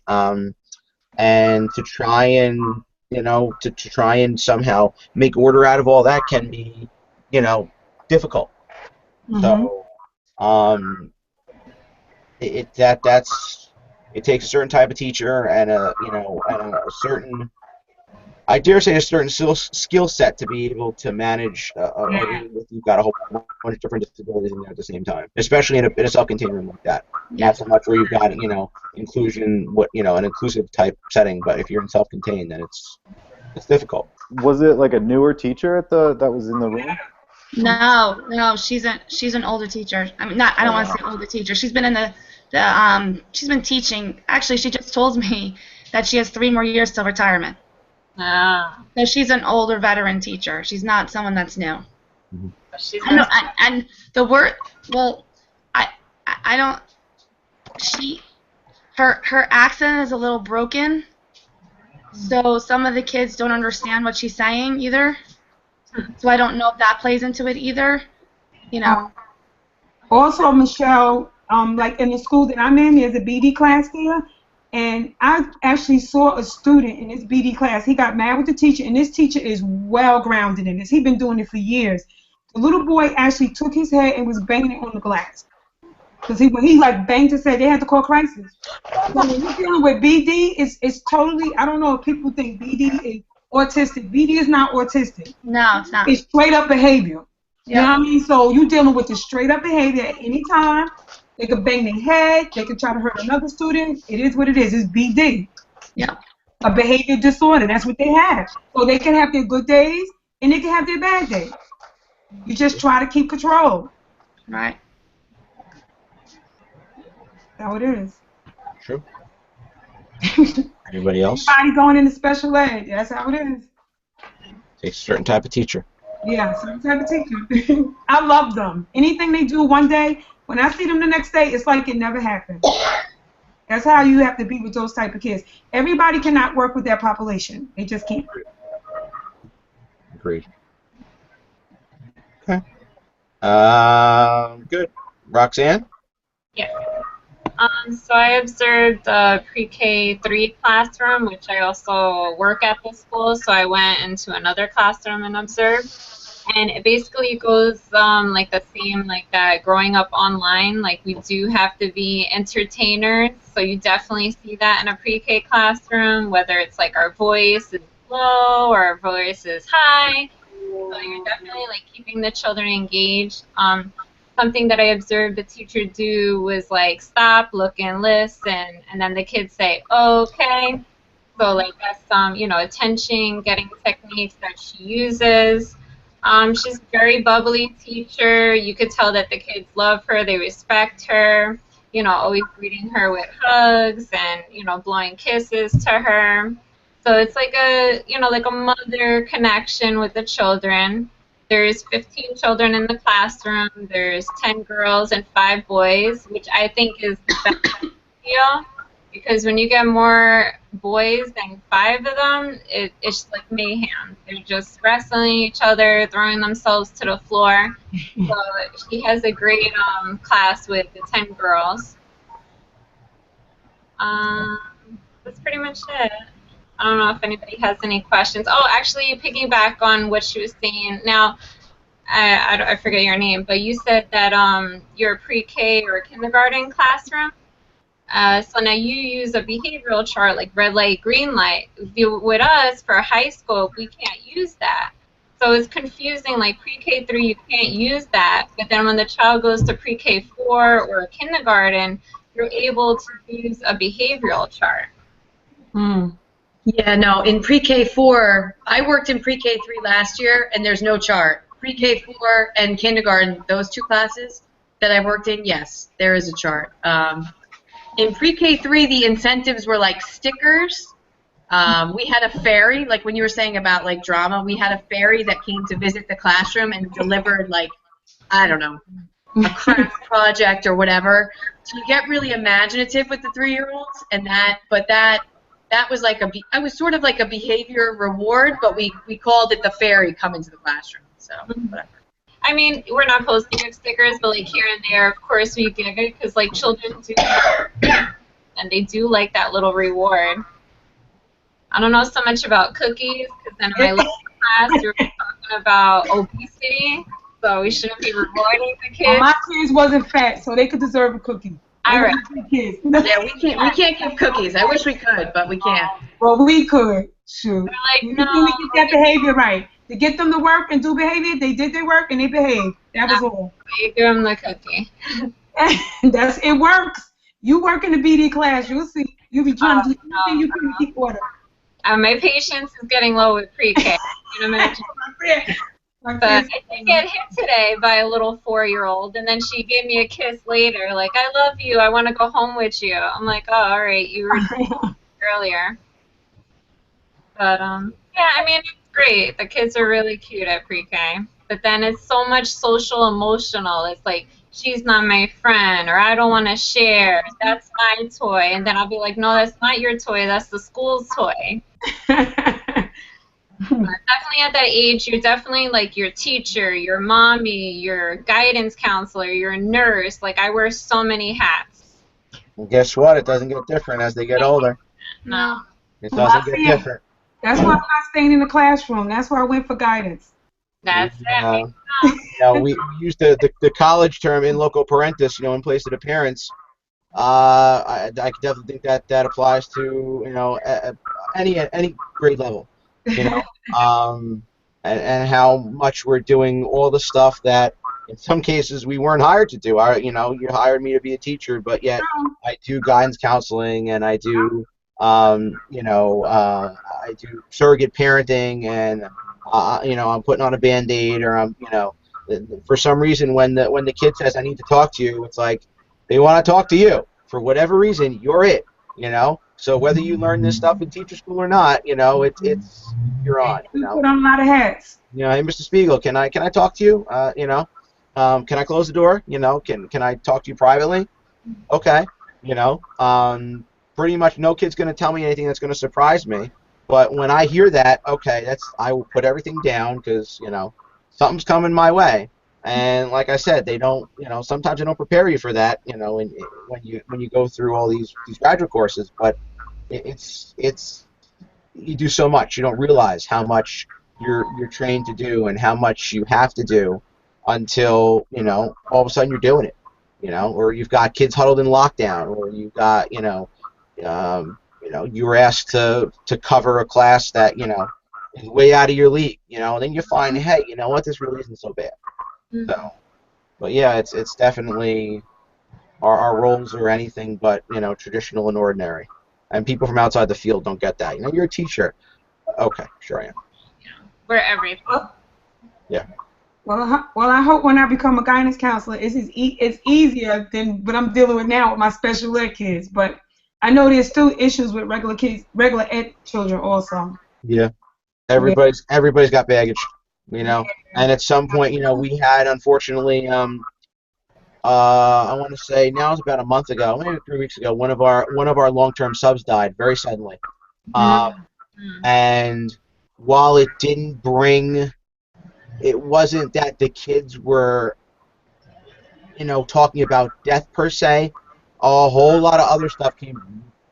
And to try and to try and somehow make order out of all that can be difficult. So it takes a certain type of teacher and a certain, I dare say, a certain skill set to be able to manage a room if you've got a whole bunch of different disabilities in there at the same time, especially in a self-contained room like that. Not so much where you've got inclusion, an inclusive type setting, but if you're in self-contained, then it's difficult. Was it like a newer teacher that was in the room? No, she's an older teacher. I mean, I don't want to say older teacher. She's been in she's been teaching. Actually, she just told me that she has 3 more years till retirement. So she's an older veteran teacher. She's not someone that's new. And the word, well, I don't. Her accent is a little broken, so some of the kids don't understand what she's saying either. So I don't know if that plays into it either. Also, Michelle, like in the school that I'm in, there's a BD class there. And I actually saw a student in this BD class. He got mad with the teacher, and this teacher is well grounded in this. He's been doing it for years. The little boy actually took his head and was banging it on the glass. Because when he like banged his head, they had to call crisis. So when you're dealing with BD, it's totally, I don't know if people think BD is autistic. BD is not autistic. No, it's not. It's straight up behavior. You know what I mean? So you're dealing with the straight up behavior at any time. They could bang their head. They could try to hurt another student. It is what it is. It's BD. Yeah. A behavior disorder. That's what they have. So they can have their good days and they can have their bad days. You just try to keep control. Right. That's how it is. True. Anybody else? Everybody going into special ed. That's how it is. Takes a certain type of teacher. Yeah, certain type of teacher. I love them. Anything they do one day, when I see them the next day, it's like it never happened. That's how you have to be with those type of kids. Everybody cannot work with that population. They just can't. Agreed. Okay. Good. Roxanne? Yeah. So I observed the pre-K 3 classroom, which I also work at the school, so I went into another classroom and observed. And it basically goes like the same, like that growing up online, like we do have to be entertainers, so you definitely see that in a pre-K classroom, whether it's like our voice is low or our voice is high, so you're definitely like keeping the children engaged. something that I observed the teacher do was like stop, look, and listen, and then the kids say, okay. So like that's some, attention getting techniques that she uses. She's a very bubbly teacher. You could tell that the kids love her, they respect her, always greeting her with hugs and, blowing kisses to her. So it's like like a mother connection with the children. There's 15 children in the classroom. There's 10 girls and 5 boys, which I think is the best deal. Because when you get more boys than 5 of them, it's like mayhem. They're just wrestling each other, throwing themselves to the floor. So she has a great class with the 10 girls. That's pretty much it. I don't know if anybody has any questions. Oh, actually, piggyback on what she was saying. Now, I forget your name, but you said that you're a pre-K or a kindergarten classroom. So now you use a behavioral chart like red light, green light. With us, for high school, we can't use that. So it's confusing, like pre-K3, you can't use that, but then when the child goes to pre-K4 or kindergarten, you're able to use a behavioral chart. Yeah, no, in pre-K4, I worked in pre-K3 last year, and there's no chart. Pre-K4 and kindergarten, those 2 classes that I worked in, yes, there is a chart. In pre-K3, the incentives were like stickers. We had a fairy, like when you were saying about like drama, we had a fairy that came to visit the classroom and delivered like, I don't know, a craft project or whatever. So you get really imaginative with the 3-year-olds, and that was like I was sort of like a behavior reward, but we called it the fairy come into the classroom. So whatever. I mean, we're not supposed to give stickers, but like here and there, of course, we give it because like children do, and they do like that little reward. I don't know so much about cookies because then in my last class, we were talking about obesity, so we shouldn't be rewarding the kids. Well, my kids wasn't fat, so they could deserve a cookie. All right. Yeah, we can't give cookies. I wish we could, but we can't. Well, we could. Shoot. Like, We no. get that behavior right. To get them to work and do behavior, they did their work and they behaved. That was all. You give them the cookie. It works. You work in the BD class, you'll see. You'll be trying to do anything you can to keep order. My patience is getting low with pre-K. You know what I mean? But I did get hit today by a little 4-year-old, and then she gave me a kiss later, like, I love you, I want to go home with you. I'm like, oh, all right, you were earlier. But, yeah, I mean, it's great. The kids are really cute at pre-K. But then it's so much social emotional. It's like, she's not my friend, or I don't want to share. That's my toy. And then I'll be like, no, that's not your toy. That's the school's toy. Definitely at that age, you're definitely like your teacher, your mommy, your guidance counselor, your nurse. Like, I wear so many hats. Well, guess what? It doesn't get different as they get older. No. It doesn't get different. That's why I'm not staying in the classroom. That's why I went for guidance. That's it. We use the college term in loco parentis, in place of the parents. I definitely think that applies to any grade level, and how much we're doing all the stuff that in some cases we weren't hired to do. You hired me to be a teacher, but yet I do guidance counseling and I do I do surrogate parenting, and I'm putting on a Band-Aid, or I'm for some reason when the kid says I need to talk to you, it's like they want to talk to you for whatever reason. You're it, So whether you learn this stuff in teacher school or not, it's you're on. You put on a lot of hats. Hey, Mr. Spiegel, can I talk to you? Can I close the door? Can I talk to you privately? Okay. Pretty much no kid's going to tell me anything that's going to surprise me. But when I hear that, okay, I will put everything down because, something's coming my way. And like I said, they don't, sometimes they don't prepare you for that, when you go through all these graduate courses. But it's you do so much, you don't realize how much you're trained to do and how much you have to do until, all of a sudden you're doing it, or you've got kids huddled in lockdown, or you've got, you were asked to cover a class that, is way out of your league, and then you find, hey, you know what, this really isn't so bad. So, But yeah, it's definitely our roles are anything but, you know, traditional and ordinary. And people from outside the field don't get that. You know, you're a teacher. Okay, sure I am. We're everything. Yeah. Well, I hope when I become a guidance counselor, it's easier than what I'm dealing with now with my special ed kids. But I know there's still issues with regular kids, regular ed children also. Yeah. Yeah. Everybody's got baggage, you know. And at some point, you know, we had, unfortunately, I want to say now it's about a month ago, maybe 3 weeks ago, one of our long-term subs died very suddenly. Um, and while it wasn't that the kids were, you know, talking about death per se, a whole lot of other stuff came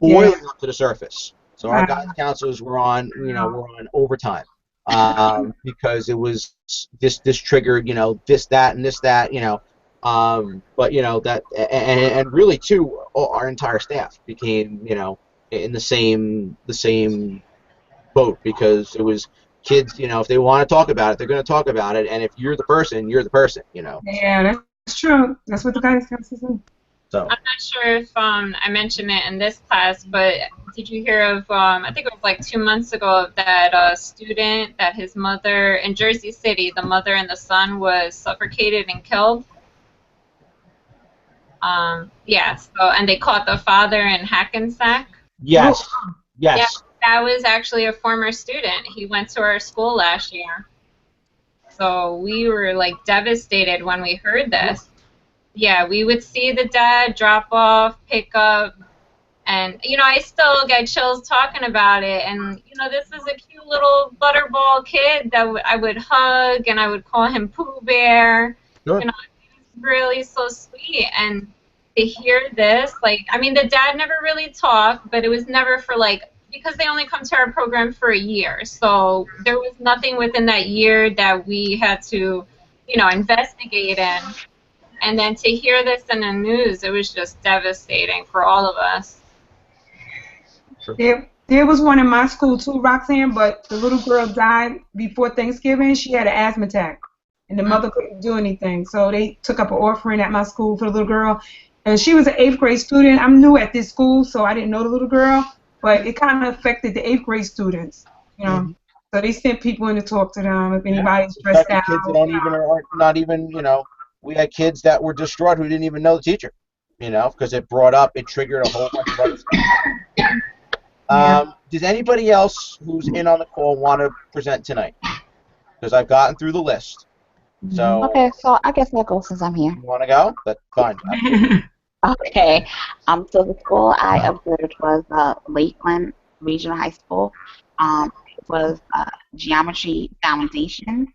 Yeah. boiling up to the surface. So our Uh, guidance counselors were on, you know, were on overtime, because it was this triggered, you know, this, that, and this, that, you know. But you know that, and really too, our entire staff became, you know, in the same boat, because it was kids, you know, if they want to talk about it, they're going to talk about it, and if you're the person, you're the person, you know. yeah, that's true. That's what the guidance counselors do. So I'm not sure if I mentioned it in this class, but did you hear of, I think it was like 2 months ago, that student that his mother, in Jersey City, the mother and the son was suffocated and killed? Yeah, so, and they caught the father in Hackensack. yes, Yeah, yes. that was actually a former student. He went to our school last year. So we were like devastated when we heard this. Yeah, we would see the dad drop off, pick up, and you know, I still get chills talking about it. And you know, this is a cute little butterball kid that I would hug, and I would call him Pooh Bear. Sure. You know, he's really so sweet. And to hear this, like, I mean, the dad never really talked, but it was never for like, because they only come to our program for a year. So there was nothing within that year that we had to, you know, investigate in. And then to hear this in the news, it was just devastating for all of us. There was one in my school too, Roxanne, but the little girl died before Thanksgiving. She had an asthma attack, and the mother couldn't do anything. So they took up an offering at my school for the little girl. And she was an 8th grade student. I'm new at this school, so I didn't know the little girl, but it kind of affected the 8th grade students, you know. Mm-hmm. So they sent people in to talk to them if anybody's stressed Affected out. kids that don't even, or not even, you know, we had kids that were distraught who didn't even know the teacher, you know, because it triggered a whole bunch of other stuff. Does anybody else who's in on the call want to present tonight? Because I've gotten through the list. So Okay, so I guess I'll go since I'm here. you want to go? That's fine. Okay. So the school I observed was Lakeland Regional High School. It was Geometry Foundations,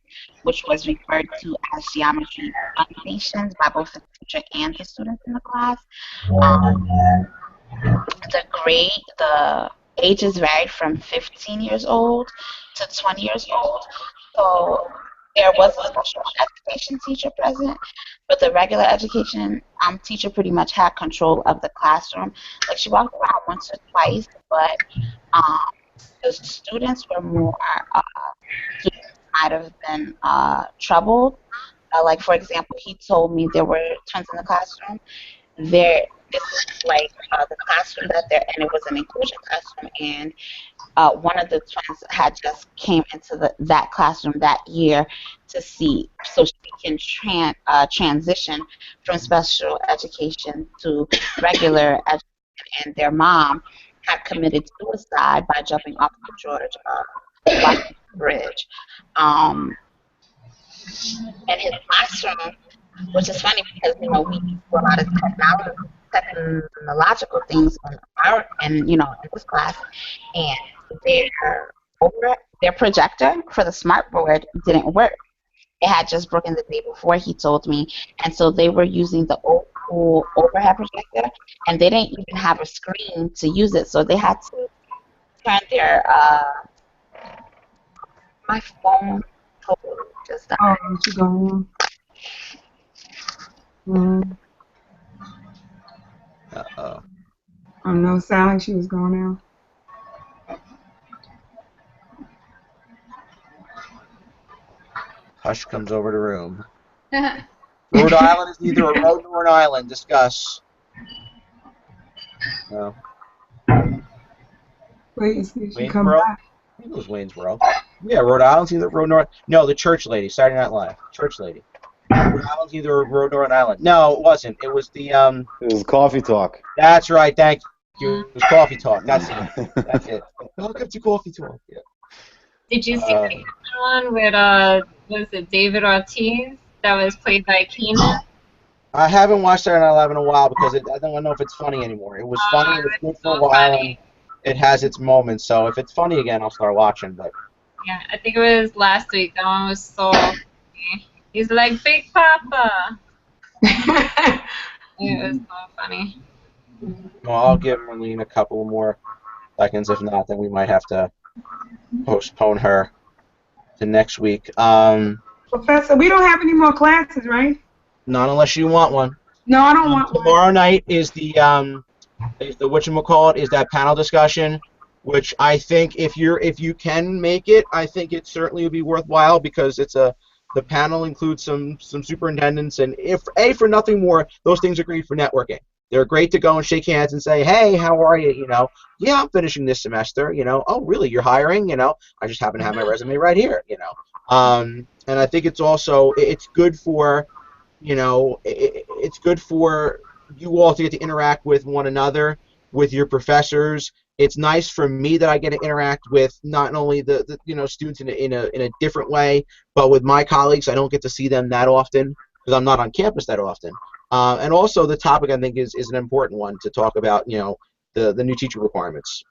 which was referred to as Geometry Foundations by both the teacher and the students in the class. The ages varied from 15 years old to 20 years old. So there was a special education teacher present, but the regular education teacher pretty much had control of the classroom. Like she walked around once or twice, but um, the students were more, students might have been troubled. Like for example, he told me there were twins in the classroom. This is like the classroom that they're in. It was an inclusion classroom, and one of the twins had just came into that classroom that year to see, so she can transition from special education to regular education. And their mom had committed suicide by jumping off the George Washington Bridge. And his classroom, which is funny because you know we do a lot of technological things in our and you know in this class, and their projector for the smart board didn't work. It had just broken the day before, he told me, and so they were using the old school overhead projector, and they didn't even have a screen to use it, so they had to turn their my phone totally just died. Oh, she gone. Uh-oh. Oh no, sound like she was gone now. Hush comes over the room. Rhode Island is neither a road nor an island. Discuss. No. Wait and see if she come Waynesboro? back. It was Waynesboro. Yeah, Rhode Island's either road nor... No, the church lady. Saturday Night Live. Church lady. Rhode Island's either a road nor an island. No, it wasn't. It was the... It was Coffee Talk. That's right. Thank you. It was Coffee Talk. That's it. That's it. Welcome to Coffee Talk. Yeah. Did you see the one with was it David Ortiz that was played by Keenan? I haven't watched Saturday Night Live in a while because I don't know if it's funny anymore. It was funny. It was good for a while, and it has its moments. So if it's funny again, I'll start watching. But Yeah, I think it was last week. That one was so funny. He's like, Big Papa. It was so funny. well, I'll give Marlene a couple more seconds. If not, then we might have to postpone her to next week. Professor, we don't have any more classes, right? Not unless you want one. No, I don't want one. Tomorrow night is the whatchamacallit, is that panel discussion, which I think if you can make it, I think it certainly would be worthwhile because the panel includes some superintendents, and if for nothing more, those things are great for networking. They're great to go and shake hands and say, hey, how are you? You know, yeah, I'm finishing this semester. You know, oh, really? You're hiring? You know, I just happen to have my resume right here. You know, and I think it's also it's good for, you know, it's good for you all to get to interact with one another, with your professors. It's nice for me that I get to interact with not only the you know, students in a different way, but with my colleagues. I don't get to see them that often because I'm not on campus that often. And also the topic, I think, is an important one to talk about, you know, the new teacher requirements.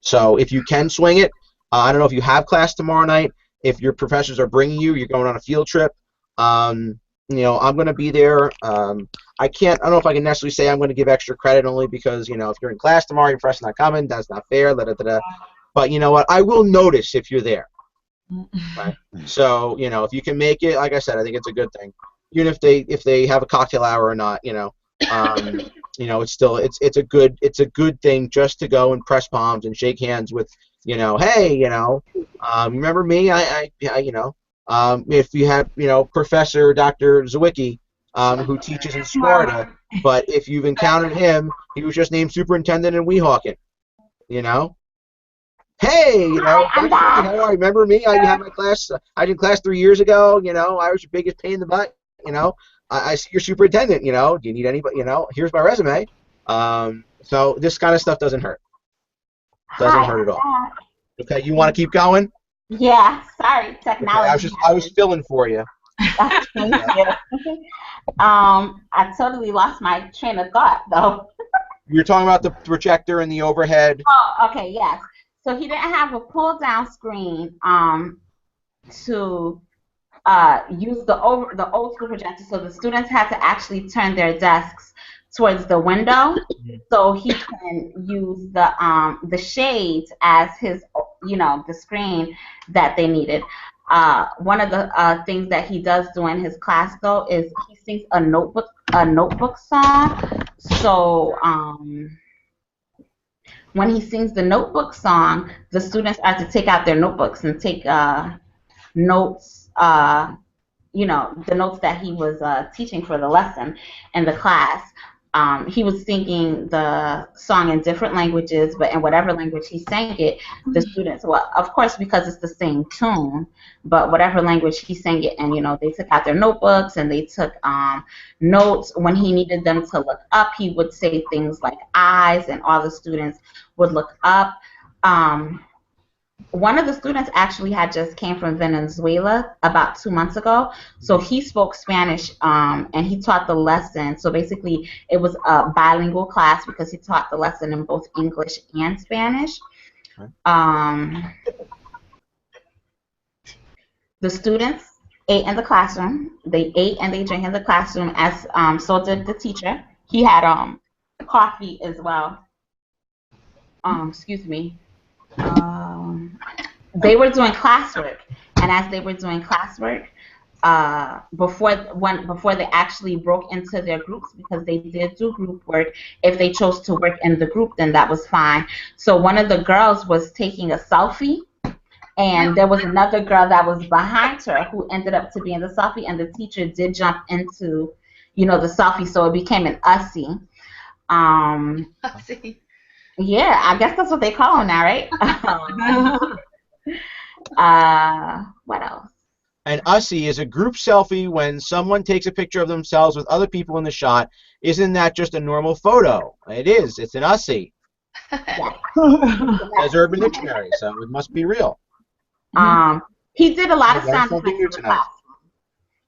So if you can swing it, I don't know if you have class tomorrow night. If your professors are bringing you, you're going on a field trip. You know, I'm going to be there. I don't know if I can necessarily say I'm going to give extra credit, only because, you know, if you're in class tomorrow, your professor's not coming, that's not fair, But you know what? I will notice if you're there. Right? So, you know, if you can make it, like I said, I think it's a good thing. Even if they have a cocktail hour or not, you know, you know, it's still it's a good thing just to go and press palms and shake hands with, you know, hey, you know, remember me? I you know, if you have, you know, Professor Dr. Zawicki, who teaches in Sparta, but if you've encountered him, he was just named superintendent in Weehawken, you know. Hey, you know, how are you? Remember me? I had my class. I did class 3 years ago. You know, I was your biggest pain in the butt. You know, I see you're superintendent. You know, do you need anybody? You know, here's my resume. So this kind of stuff doesn't hurt. Doesn't hurt at all. Okay, you want to keep going? Yeah, sorry, technology. Okay, I was filling for you. Thank you. I totally lost my train of thought though. You're talking about the projector and the overhead. Oh, okay, yes. So he didn't have a pull-down screen to use the old school projector, so the students had to actually turn their desks towards the window, so he can use the shades as his, you know, the screen that they needed. One of the things that he does during his class though is he sings a notebook song. So when he sings the notebook song, the students are to take out their notebooks and take notes, you know, the notes that he was teaching for the lesson in the class. He was singing the song in different languages, but in whatever language he sang it, the students, well, of course, because it's the same tune, but whatever language he sang it in, you know, they took out their notebooks and they took notes. When he needed them to look up, he would say things like eyes, and all the students would look up. One of the students actually had just came from Venezuela about 2 months ago, so he spoke Spanish and he taught the lesson. So basically it was a bilingual class because he taught the lesson in both English and Spanish. The students ate in the classroom. They ate and they drank in the classroom, as so did the teacher. He had coffee as well. Excuse me. They were doing classwork, and as they were doing classwork, before they actually broke into their groups, because they did do group work, if they chose to work in the group, then that was fine. So one of the girls was taking a selfie, And there was another girl that was behind her who ended up to be in the selfie, and the teacher did jump into, the selfie, so it became an ussy. See. Yeah, I guess that's what they call them now, right? What else? An ussy is a group selfie when someone takes a picture of themselves with other people in the shot. Isn't that just a normal photo? It is. It's an ussy. Yes. As Urban Dictionary, so it must be real. He did a lot of I learned sound something effects new in the tonight. classroom.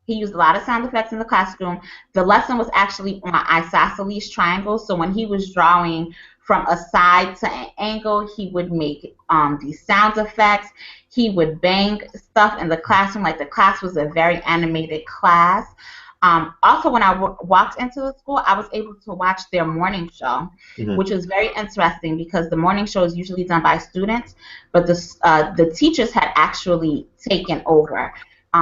He used a lot of sound effects in the classroom. The lesson was actually on isosceles triangles. So when he was drawing from a side to an angle, he would make these sound effects. He would bang stuff in the classroom. Like, the class was a very animated class. Also, when I walked into the school, I was able to watch their morning show, which was very interesting because the morning show is usually done by students, but the teachers had actually taken over.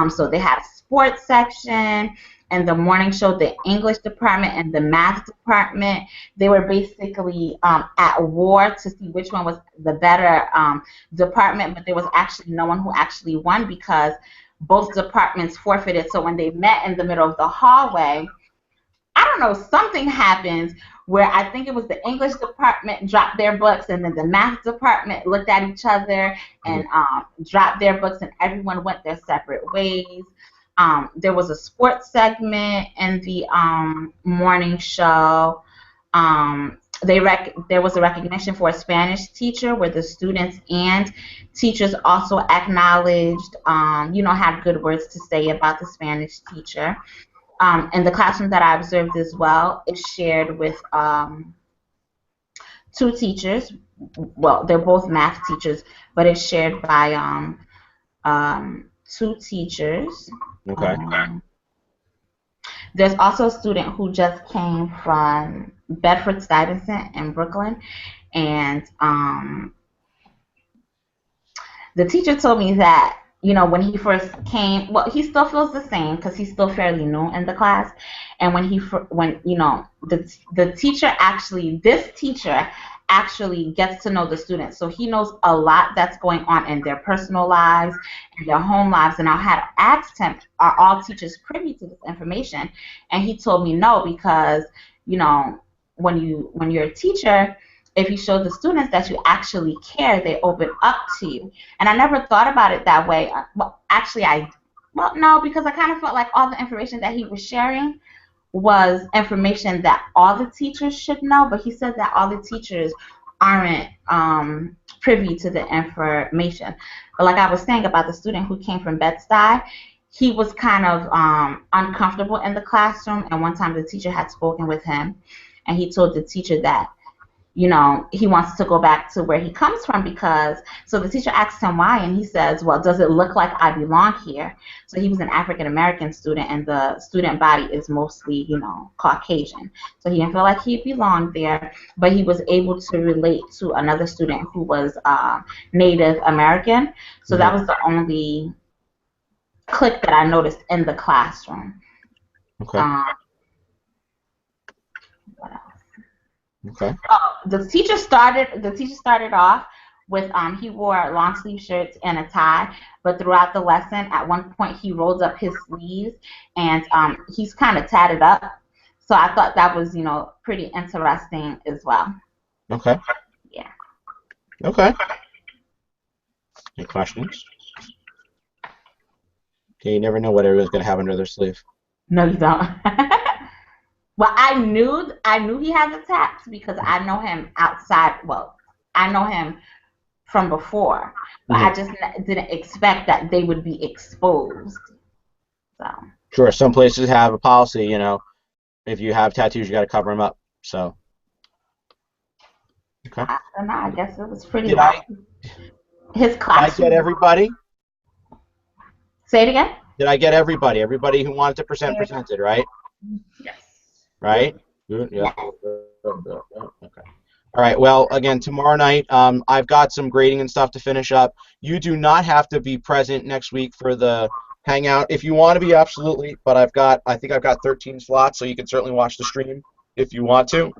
So they had a sports section, and the morning show, the English department and the math department, they were basically at war to see which one was the better department, but there was actually no one who actually won because both departments forfeited. So when they met in the middle of the hallway, I don't know, something happened where I think it was the English department dropped their books, and then the math department looked at each other and dropped their books, and everyone went their separate ways. There was a sports segment in the morning show. There was a recognition for a Spanish teacher where the students and teachers also acknowledged, had good words to say about the Spanish teacher. And the classroom that I observed as well is shared with two teachers. Well, they're both math teachers, but it's shared by two teachers. Okay. There's also a student who just came from Bedford-Stuyvesant in Brooklyn, and the teacher told me that, when he first came, well, he still feels the same because he's still fairly new in the class. And the teacher actually, this teacher actually gets to know the students. So he knows a lot that's going on in their personal lives and their home lives. And I had asked him, are all teachers privy to this information? And he told me no, because, when you're a teacher, if you show the students that you actually care, they open up to you. And I never thought about it that way. Well, actually, no, because I kind of felt like all the information that he was sharing was information that all the teachers should know. But he said that all the teachers aren't privy to the information. But like I was saying about the student who came from Bed-Stuy, he was kind of uncomfortable in the classroom. And one time the teacher had spoken with him, and he told the teacher that, he wants to go back to where he comes from so the teacher asked him why, and he says, well, does it look like I belong here? So he was an African-American student, and the student body is mostly, Caucasian. So he didn't feel like he belonged there, but he was able to relate to another student who was Native American. So that was the only click that I noticed in the classroom. Okay. What else? Okay. The teacher started off with he wore long sleeve shirts and a tie, but throughout the lesson, at one point he rolled up his sleeves and he's kind of tatted up. So I thought that was pretty interesting as well. Okay. Yeah. Okay. Any questions? Okay, you never know what everyone's gonna have under their sleeve. No, you don't. Well, I knew he had the tats because I know him outside. Well, I know him from before, but I just didn't expect that they would be exposed. So. Sure, some places have a policy, if you have tattoos, you got to cover them up. So. Okay. I don't know. I guess it was pretty. His class. Did I get everybody? Say it again. Did I get everybody? Everybody who wanted to present presented, right? Yes. Right? Good. Yeah. Okay. All right. Well, again, tomorrow night, I've got some grading and stuff to finish up. You do not have to be present next week for the hangout. If you want to be, absolutely. But I think I've got 13 slots, so you can certainly watch the stream if you want to.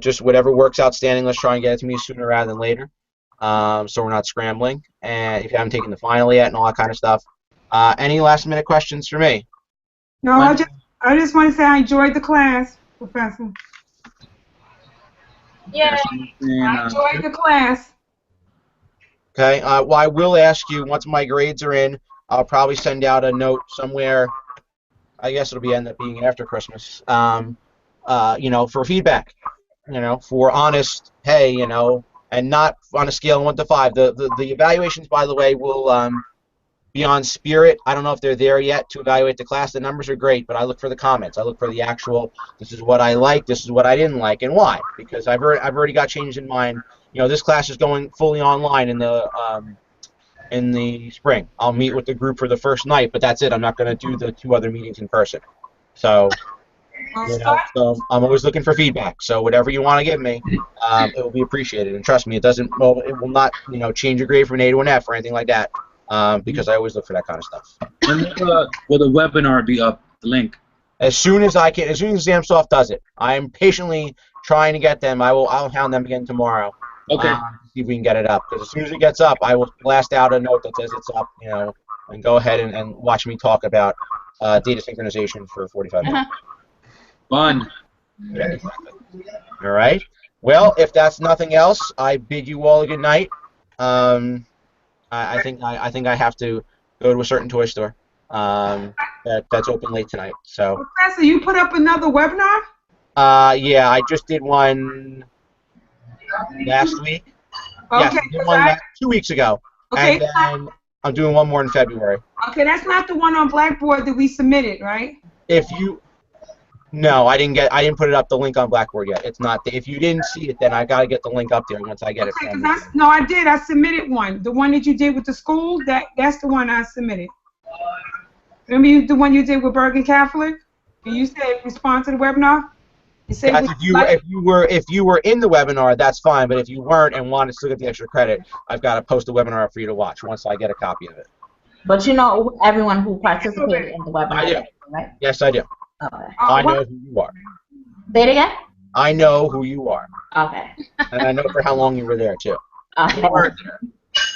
Just whatever works outstanding. Let's try and get it to me sooner rather than later. so we're not scrambling. And if you haven't taken the final yet and all that kind of stuff. Any last minute questions for me? No, I just want to say I enjoyed the class, Professor. Yeah. I enjoyed the class. Okay. Well, I will ask you once my grades are in. I'll probably send out a note somewhere. I guess it'll end up being after Christmas. For feedback. For honest. Hey, and not on a scale of 1 to 5. The evaluations, by the way, will be on Spirit. I don't know if they're there yet to evaluate the class. The numbers are great, but I look for the comments. I look for the actual. This is what I like. This is what I didn't like, and why. Because I've already got changes in mind. This class is going fully online in the spring. I'll meet with the group for the first night, but that's it. I'm not going to do the 2 other meetings in person. So. So I'm always looking for feedback. So whatever you want to give me, it will be appreciated. And trust me, it will not, change your grade from an A to an F or anything like that, because I always look for that kind of stuff. When will the webinar be up? The link. As soon as Examsoft does it, I'm patiently trying to get them. I'll hound them again tomorrow. Okay. See if we can get it up. Because as soon as it gets up, I will blast out a note that says it's up. And go ahead and watch me talk about data synchronization for 45 minutes. Fun. Yeah, exactly. All right. Well, if that's nothing else, I bid you all a good night. I think I have to go to a certain toy store that's open late tonight. So. Professor, you put up another webinar? Yeah, I just did one last week. Okay. Yes, I did one 2 weeks ago. Okay. And then I'm doing one more in February. Okay, that's not the one on Blackboard that we submitted, right? No, I didn't put it up the link on Blackboard yet. It's not. If you didn't see it, then I gotta get the link up there once I get it. No, I did. I submitted one. The one that you did with the school. That's the one I submitted. Remember the one you did with Bergen Catholic? And you said respond to the webinar. If you were in the webinar, that's fine. But if you weren't and wanted to still get the extra credit, I've got to post the webinar up for you to watch once I get a copy of it. But everyone who participated in the webinar, I do. Right? Yes, I do. Okay. I know who you are. Say it again? I know who you are. Okay. And I know for how long you were there, too. Okay. You weren't there.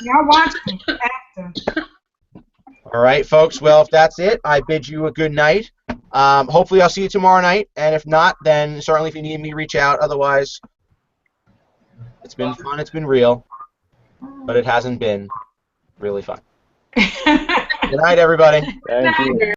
Yeah, I watched it after. All right, folks. Well, if that's it, I bid you a good night. Hopefully, I'll see you tomorrow night. And if not, then certainly if you need me, reach out. Otherwise, it's been fun. It's been real. But it hasn't been really fun. Good night, everybody. Thank you.